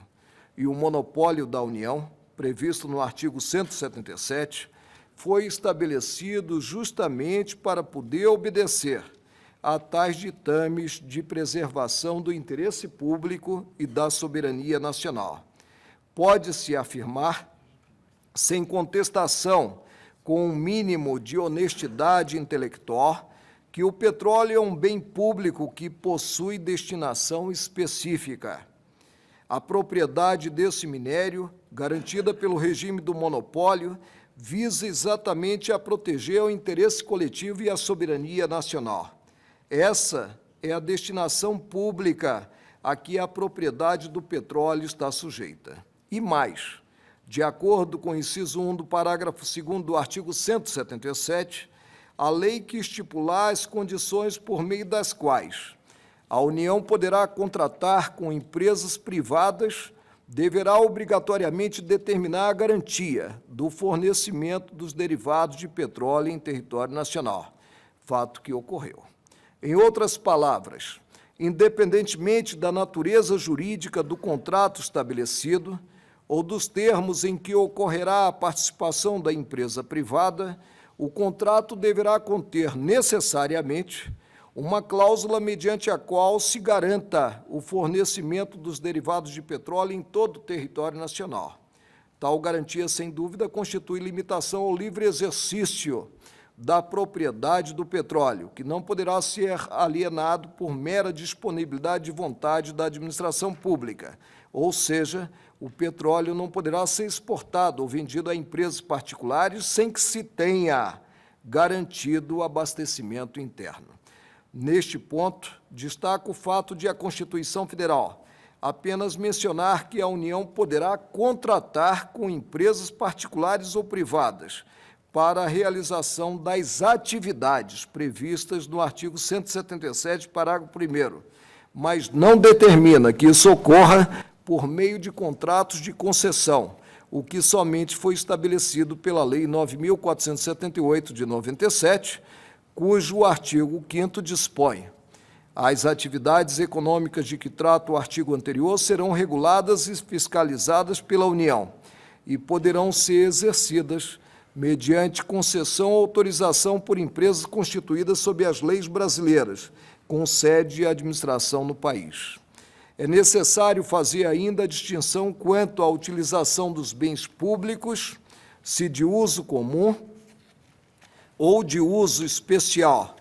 E o monopólio da União, previsto no artigo 177, foi estabelecido justamente para poder obedecer a tais ditames de preservação do interesse público e da soberania nacional. Pode-se afirmar, sem contestação, com um mínimo de honestidade intelectual, que o petróleo é um bem público que possui destinação específica. A propriedade desse minério, garantida pelo regime do monopólio, visa exatamente a proteger o interesse coletivo e a soberania nacional. Essa é a destinação pública a que a propriedade do petróleo está sujeita. E mais, de acordo com o inciso 1 do parágrafo 2º do artigo 177, a lei que estipular as condições por meio das quais a União poderá contratar com empresas privadas deverá obrigatoriamente determinar a garantia do fornecimento dos derivados de petróleo em território nacional, fato que ocorreu. Em outras palavras, independentemente da natureza jurídica do contrato estabelecido ou dos termos em que ocorrerá a participação da empresa privada, o contrato deverá conter necessariamente uma cláusula mediante a qual se garanta o fornecimento dos derivados de petróleo em todo o território nacional. Tal garantia, sem dúvida, constitui limitação ao livre exercício da propriedade do petróleo, que não poderá ser alienado por mera disponibilidade de vontade da administração pública, ou seja, o petróleo não poderá ser exportado ou vendido a empresas particulares sem que se tenha garantido o abastecimento interno. Neste ponto, destaco o fato de a Constituição Federal apenas mencionar que a União poderá contratar com empresas particulares ou privadas para a realização das atividades previstas no artigo 177, parágrafo 1º, mas não determina que isso ocorra por meio de contratos de concessão, o que somente foi estabelecido pela Lei 9.478, de 97, cujo artigo 5º dispõe: as atividades econômicas de que trata o artigo anterior serão reguladas e fiscalizadas pela União e poderão ser exercidas mediante concessão ou autorização por empresas constituídas sob as leis brasileiras, com sede e administração no país. É necessário fazer ainda a distinção quanto à utilização dos bens públicos, se de uso comum ou de uso especial,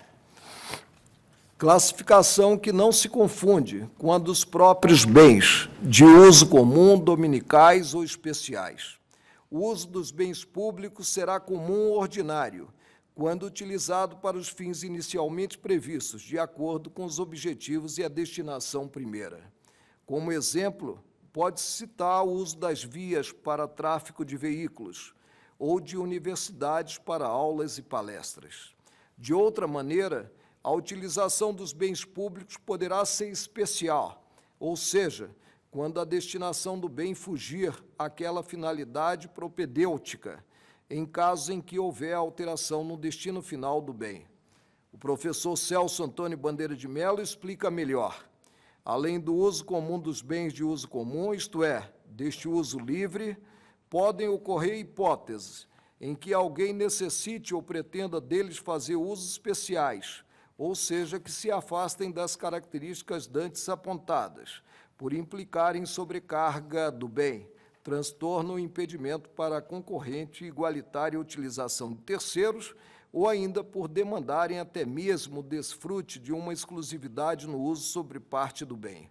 classificação que não se confunde com a dos próprios bens de uso comum, dominicais ou especiais. O uso dos bens públicos será comum ou ordinário, quando utilizado para os fins inicialmente previstos, de acordo com os objetivos e a destinação primeira. Como exemplo, pode-se citar o uso das vias para tráfego de veículos ou de universidades para aulas e palestras. De outra maneira, a utilização dos bens públicos poderá ser especial, ou seja, quando a destinação do bem fugir àquela finalidade propedêutica, em casos em que houver alteração no destino final do bem. O professor Celso Antônio Bandeira de Mello explica melhor. Além do uso comum dos bens de uso comum, isto é, deste uso livre, podem ocorrer hipóteses em que alguém necessite ou pretenda deles fazer usos especiais, ou seja, que se afastem das características dantes apontadas, por implicarem sobrecarga do bem, transtorno ou impedimento para a concorrente e igualitária utilização de terceiros, ou ainda por demandarem até mesmo o desfrute de uma exclusividade no uso sobre parte do bem.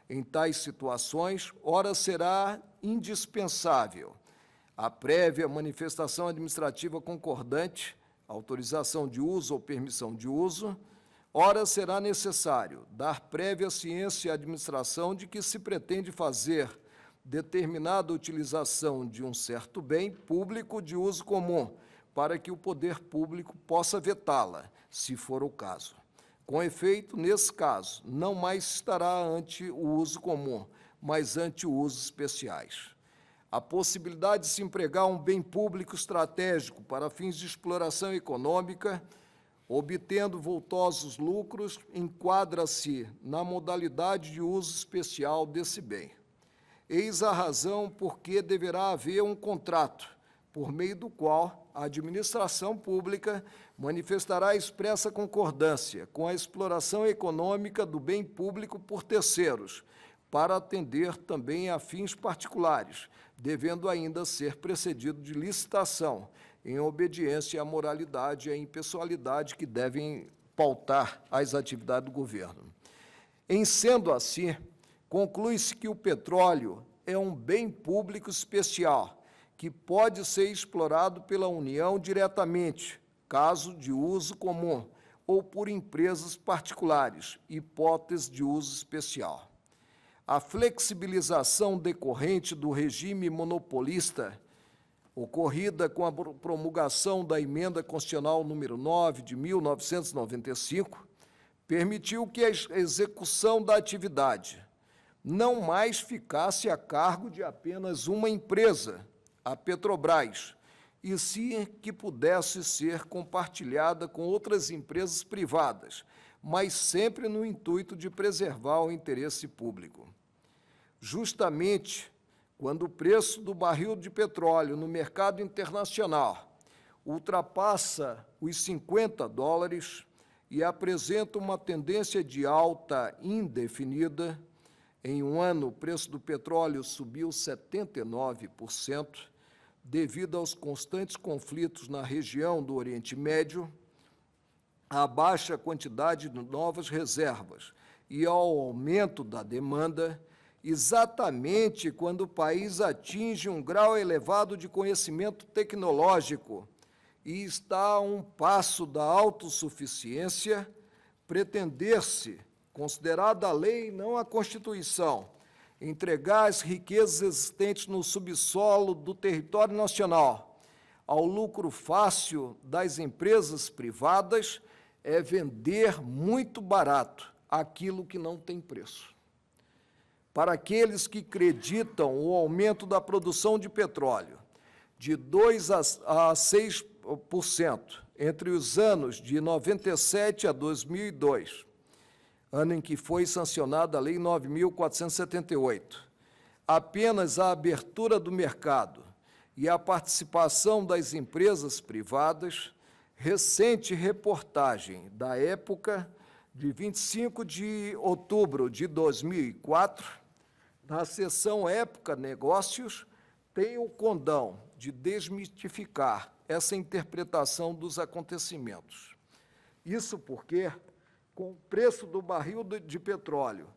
Em tais situações, ora será indispensável a prévia manifestação administrativa concordante, autorização de uso ou permissão de uso, ora será necessário dar prévia ciência à administração de que se pretende fazer determinada utilização de um certo bem público de uso comum, para que o poder público possa vetá-la, se for o caso. Com efeito, nesse caso, não mais estará ante o uso comum, mas ante usos especiais. A possibilidade de se empregar um bem público estratégico para fins de exploração econômica, obtendo vultosos lucros, enquadra-se na modalidade de uso especial desse bem. Eis a razão por que deverá haver um contrato, por meio do qual a administração pública manifestará expressa concordância com a exploração econômica do bem público por terceiros, para atender também a fins particulares, devendo ainda ser precedido de licitação, em obediência à moralidade e à impessoalidade que devem pautar as atividades do governo. Em sendo assim, conclui-se que o petróleo é um bem público especial, que pode ser explorado pela União diretamente, caso de uso comum, ou por empresas particulares, hipótese de uso especial. A flexibilização decorrente do regime monopolista, ocorrida com a promulgação da Emenda Constitucional número 9 de 1995, permitiu que a execução da atividade não mais ficasse a cargo de apenas uma empresa, a Petrobras, e sim que pudesse ser compartilhada com outras empresas privadas, mas sempre no intuito de preservar o interesse público. Justamente quando o preço do barril de petróleo no mercado internacional ultrapassa os $50 e apresenta uma tendência de alta indefinida, em um ano o preço do petróleo subiu 79%, devido aos constantes conflitos na região do Oriente Médio, à baixa quantidade de novas reservas e ao aumento da demanda, exatamente quando o país atinge um grau elevado de conhecimento tecnológico e está a um passo da autossuficiência, pretender-se, considerada a lei e não a Constituição, entregar as riquezas existentes no subsolo do território nacional ao lucro fácil das empresas privadas é vender muito barato aquilo que não tem preço. Para aqueles que acreditam o aumento da produção de petróleo de 2% a 6% entre os anos de 97 a 2002, ano em que foi sancionada a Lei 9.478, apenas a abertura do mercado e a participação das empresas privadas, recente reportagem da época, de 25 de outubro de 2004, na seção Época Negócios, tem o condão de desmistificar essa interpretação dos acontecimentos. Isso porque, com o preço do barril de petróleo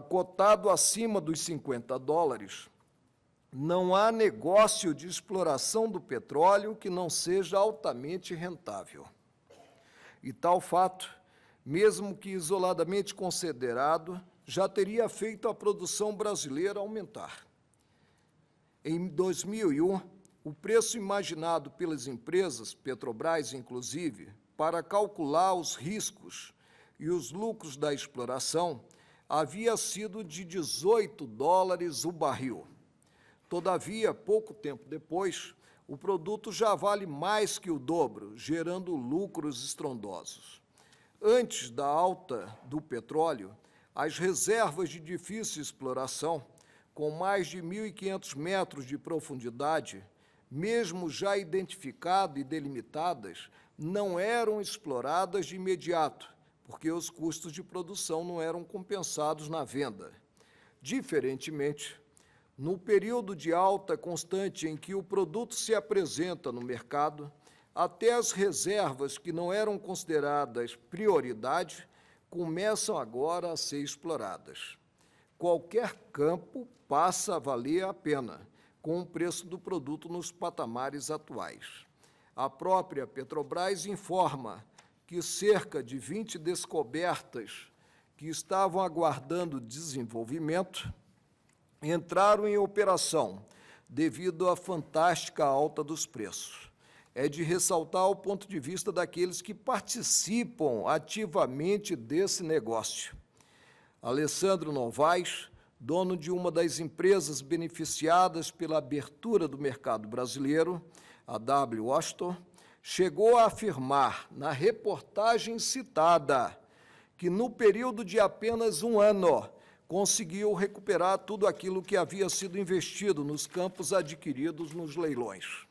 cotado acima dos $50, não há negócio de exploração do petróleo que não seja altamente rentável. E tal fato, mesmo que isoladamente considerado, já teria feito a produção brasileira aumentar. Em 2001, o preço imaginado pelas empresas, Petrobras inclusive, para calcular os riscos e os lucros da exploração, havia sido de $18 o barril. Todavia, pouco tempo depois, o produto já vale mais que o dobro, gerando lucros estrondosos. Antes da alta do petróleo, as reservas de difícil exploração, com mais de 1.500 metros de profundidade, mesmo já identificadas e delimitadas, não eram exploradas de imediato, porque os custos de produção não eram compensados na venda. Diferentemente, no período de alta constante em que o produto se apresenta no mercado, até as reservas que não eram consideradas prioridade começam agora a ser exploradas. Qualquer campo passa a valer a pena, com o preço do produto nos patamares atuais. A própria Petrobras informa que cerca de 20 descobertas que estavam aguardando desenvolvimento entraram em operação devido à fantástica alta dos preços. É de ressaltar o ponto de vista daqueles que participam ativamente desse negócio. Alessandro Novaes, dono de uma das empresas beneficiadas pela abertura do mercado brasileiro, a W. Washington, chegou a afirmar, na reportagem citada, que no período de apenas um ano conseguiu recuperar tudo aquilo que havia sido investido nos campos adquiridos nos leilões.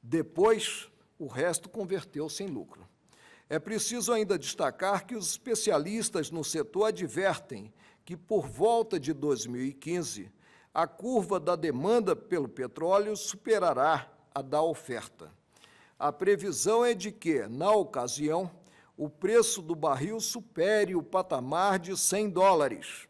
Depois, o resto converteu-se em lucro. É preciso ainda destacar que os especialistas no setor advertem que, por volta de 2015, a curva da demanda pelo petróleo superará a da oferta. A previsão é de que, na ocasião, o preço do barril supere o patamar de $100,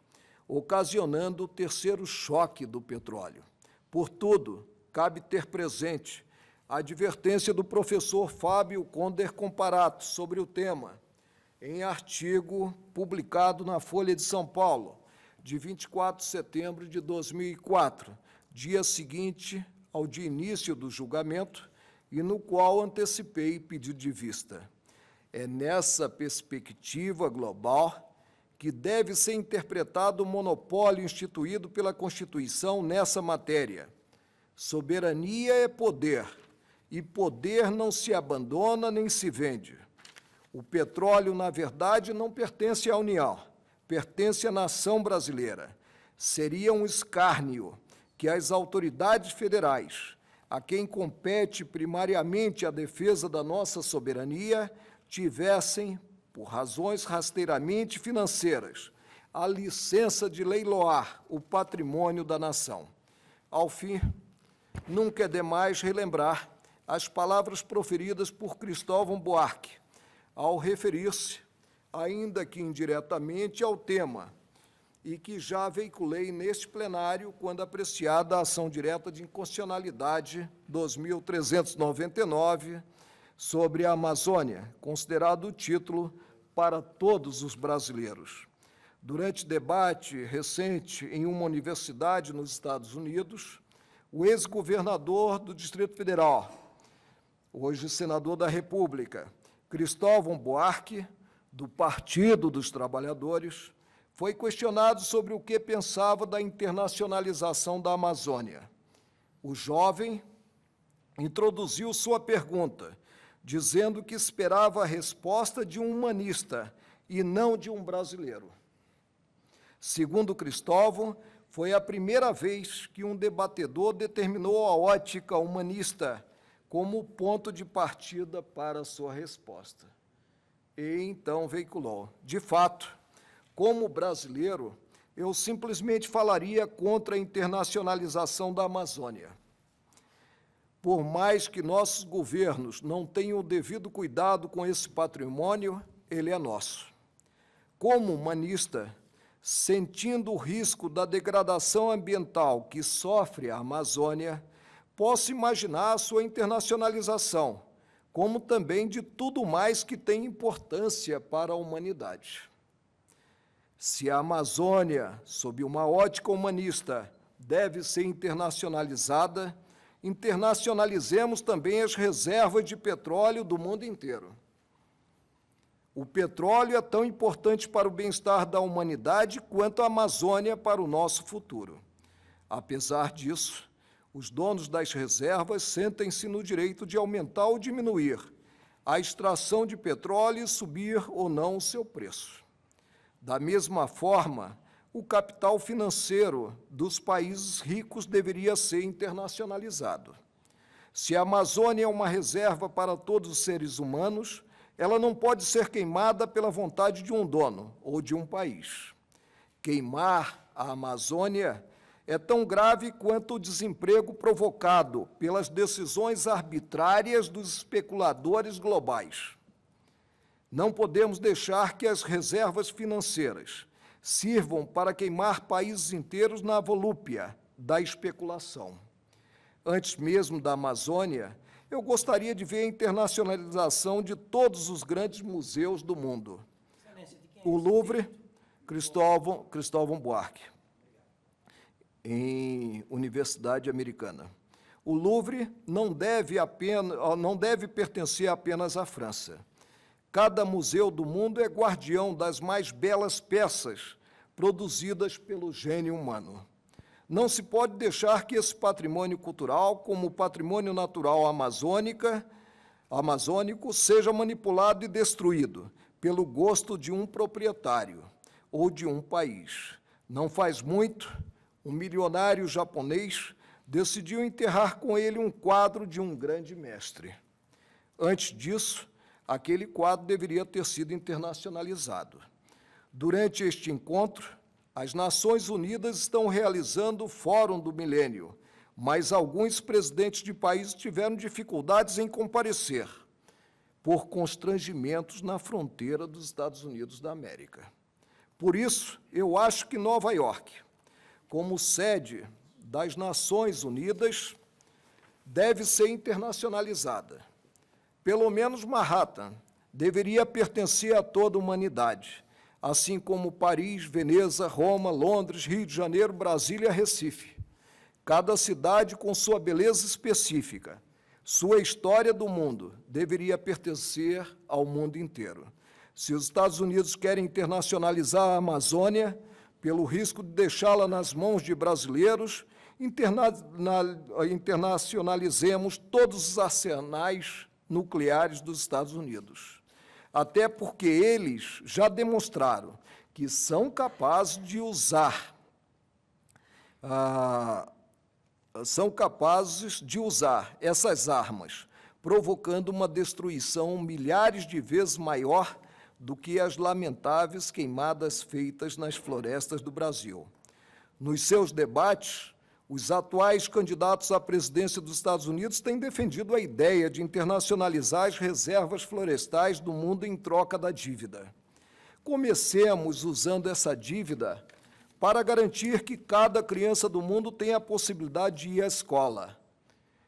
ocasionando o terceiro choque do petróleo. Portudo, cabe ter presente a advertência do professor Fábio Conder Comparato sobre o tema, em artigo publicado na Folha de São Paulo, de 24 de setembro de 2004, dia seguinte ao de início do julgamento, e no qual antecipei pedido de vista. É nessa perspectiva global que deve ser interpretado o monopólio instituído pela Constituição nessa matéria. Soberania é poder, e poder não se abandona nem se vende. O petróleo, na verdade, não pertence à União, pertence à nação brasileira. Seria um escárnio que as autoridades federais, a quem compete primariamente a defesa da nossa soberania, tivessem, por razões rasteiramente financeiras, a licença de leiloar o patrimônio da nação. Ao fim, nunca é demais relembrar as palavras proferidas por Cristóvão Buarque, ao referir-se, ainda que indiretamente, ao tema, e que já veiculei neste plenário quando apreciada a ação direta de inconstitucionalidade 2399 sobre a Amazônia, considerado o título para todos os brasileiros. Durante debate recente em uma universidade nos Estados Unidos, o ex-governador do Distrito Federal, hoje senador da República, Cristóvão Buarque, do Partido dos Trabalhadores, foi questionado sobre o que pensava da internacionalização da Amazônia. O jovem introduziu sua pergunta, dizendo que esperava a resposta de um humanista e não de um brasileiro. Segundo Cristóvão, foi a primeira vez que um debatedor determinou a ótica humanista como ponto de partida para a sua resposta. E então veiculou: de fato, como brasileiro, eu simplesmente falaria contra a internacionalização da Amazônia. Por mais que nossos governos não tenham o devido cuidado com esse patrimônio, ele é nosso. Como humanista, sentindo o risco da degradação ambiental que sofre a Amazônia, posso imaginar a sua internacionalização, como também de tudo mais que tem importância para a humanidade. Se a Amazônia, sob uma ótica humanista, deve ser internacionalizada, internacionalizemos também as reservas de petróleo do mundo inteiro. O petróleo é tão importante para o bem-estar da humanidade quanto a Amazônia para o nosso futuro. Apesar disso, os donos das reservas sentem-se no direito de aumentar ou diminuir a extração de petróleo e subir ou não o seu preço. Da mesma forma, o capital financeiro dos países ricos deveria ser internacionalizado. Se a Amazônia é uma reserva para todos os seres humanos, ela não pode ser queimada pela vontade de um dono ou de um país. Queimar a Amazônia é tão grave quanto o desemprego provocado pelas decisões arbitrárias dos especuladores globais. Não podemos deixar que as reservas financeiras sirvam para queimar países inteiros na volúpia da especulação. Antes mesmo da Amazônia, eu gostaria de ver a internacionalização de todos os grandes museus do mundo. O Louvre, Cristóvão Buarque, em Universidade Americana. O Louvre não deve pertencer apenas à França. Cada museu do mundo é guardião das mais belas peças produzidas pelo gênio humano. Não se pode deixar que esse patrimônio cultural, como o patrimônio natural amazônico, seja manipulado e destruído pelo gosto de um proprietário ou de um país. Não faz muito, um milionário japonês decidiu enterrar com ele um quadro de um grande mestre. Antes disso, aquele quadro deveria ter sido internacionalizado. Durante este encontro, as Nações Unidas estão realizando o Fórum do Milênio, mas alguns presidentes de países tiveram dificuldades em comparecer, por constrangimentos na fronteira dos Estados Unidos da América. Por isso, eu acho que Nova York, como sede das Nações Unidas, deve ser internacionalizada. Pelo menos Manhattan deveria pertencer a toda a humanidade, assim como Paris, Veneza, Roma, Londres, Rio de Janeiro, Brasília, Recife. Cada cidade com sua beleza específica, sua história do mundo, deveria pertencer ao mundo inteiro. Se os Estados Unidos querem internacionalizar a Amazônia, pelo risco de deixá-la nas mãos de brasileiros, internacionalizemos todos os arsenais nucleares dos Estados Unidos. Até porque eles já demonstraram que são capazes de usar essas armas, provocando uma destruição milhares de vezes maior do que as lamentáveis queimadas feitas nas florestas do Brasil. Nos seus debates, os atuais candidatos à presidência dos Estados Unidos têm defendido a ideia de internacionalizar as reservas florestais do mundo em troca da dívida. Comecemos usando essa dívida para garantir que cada criança do mundo tenha a possibilidade de ir à escola.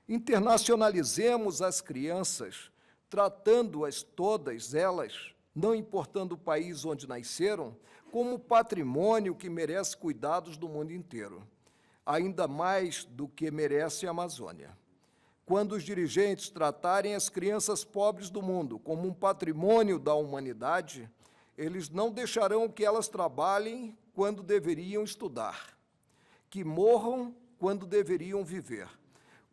Internacionalizemos as crianças, tratando-as todas elas, não importando o país onde nasceram, como patrimônio que merece cuidados do mundo inteiro, ainda mais do que merece a Amazônia. Quando os dirigentes tratarem as crianças pobres do mundo como um patrimônio da humanidade, eles não deixarão que elas trabalhem quando deveriam estudar, que morram quando deveriam viver.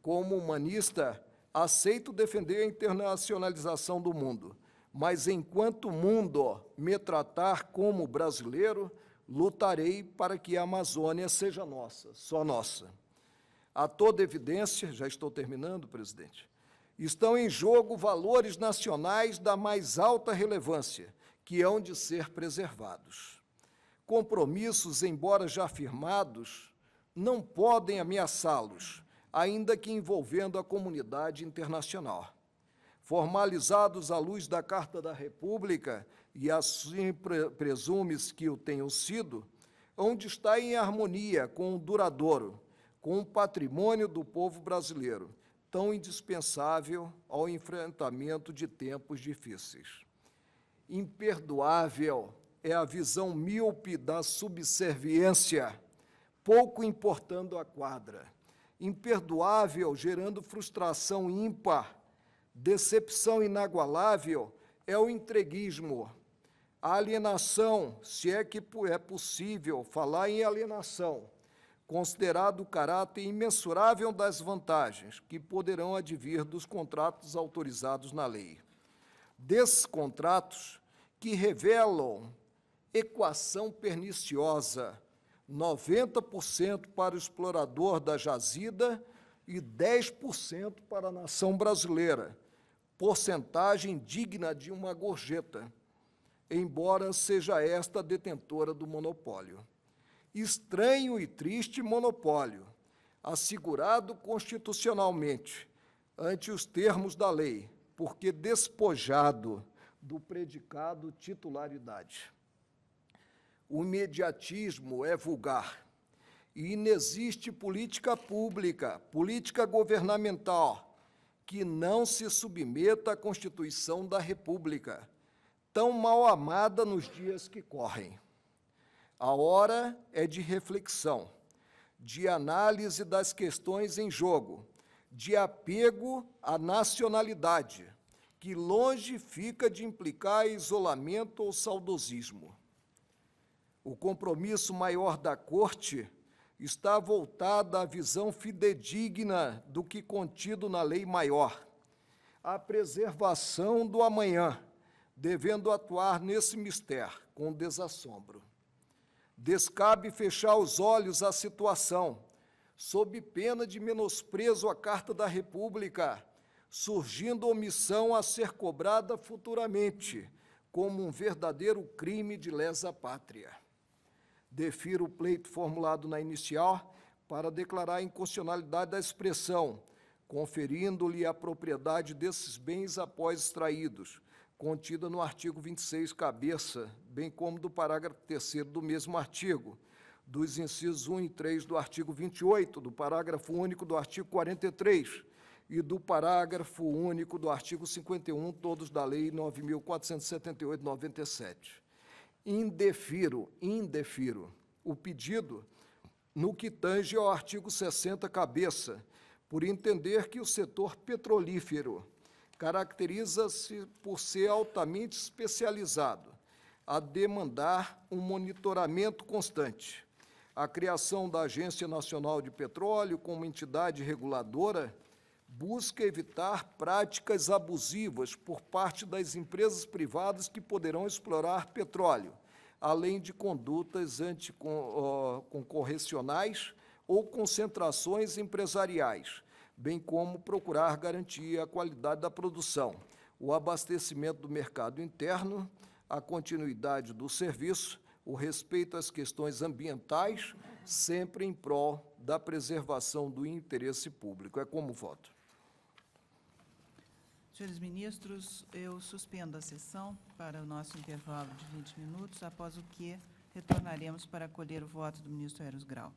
Como humanista, aceito defender a internacionalização do mundo, mas enquanto o mundo me tratar como brasileiro, lutarei para que a Amazônia seja nossa, só nossa. A toda evidência, já estou terminando, presidente, estão em jogo valores nacionais da mais alta relevância, que hão de ser preservados. Compromissos, embora já firmados, não podem ameaçá-los, ainda que envolvendo a comunidade internacional. Formalizados à luz da Carta da República, e assim presume-se que o tenham sido, onde está em harmonia com o duradouro, com o patrimônio do povo brasileiro, tão indispensável ao enfrentamento de tempos difíceis. Imperdoável é a visão míope da subserviência, pouco importando a quadra. Imperdoável, gerando frustração ímpar, decepção inagualável, é o entreguismo. A alienação, se é que é possível falar em alienação, considerado o caráter imensurável das vantagens que poderão advir dos contratos autorizados na lei. Desses contratos que revelam equação perniciosa, 90% para o explorador da jazida e 10% para a nação brasileira, porcentagem digna de uma gorjeta, embora seja esta detentora do monopólio. Estranho e triste monopólio, assegurado constitucionalmente, ante os termos da lei, porque despojado do predicado titularidade. O imediatismo é vulgar e inexiste política pública, política governamental, que não se submeta à Constituição da República, tão mal amada nos dias que correm. A hora é de reflexão, de análise das questões em jogo, de apego à nacionalidade, que longe fica de implicar isolamento ou saudosismo. O compromisso maior da Corte está voltado à visão fidedigna do que contido na lei maior, a preservação do amanhã, devendo atuar nesse mistério com desassombro. Descabe fechar os olhos à situação, sob pena de menosprezo à Carta da República, surgindo omissão a ser cobrada futuramente, como um verdadeiro crime de lesa pátria. Defiro o pleito formulado na inicial para declarar a inconstitucionalidade da expressão, conferindo-lhe a propriedade desses bens após extraídos, contida no artigo 26, cabeça, bem como do parágrafo 3º do mesmo artigo, dos incisos 1 e 3 do artigo 28, do parágrafo único do artigo 43 e do parágrafo único do artigo 51, todos da Lei 9.478/97. Indefiro o pedido no que tange ao artigo 60, cabeça, por entender que o setor petrolífero caracteriza-se por ser altamente especializado, a demandar um monitoramento constante. A criação da Agência Nacional de Petróleo como entidade reguladora busca evitar práticas abusivas por parte das empresas privadas que poderão explorar petróleo, além de condutas anticoncorrecionais ou concentrações empresariais, bem como procurar garantir a qualidade da produção, o abastecimento do mercado interno, a continuidade do serviço, o respeito às questões ambientais, sempre em prol da preservação do interesse público. É como voto. Senhores ministros, eu suspendo a sessão para o nosso intervalo de 20 minutos, após o que retornaremos para acolher o voto do ministro Eros Grau.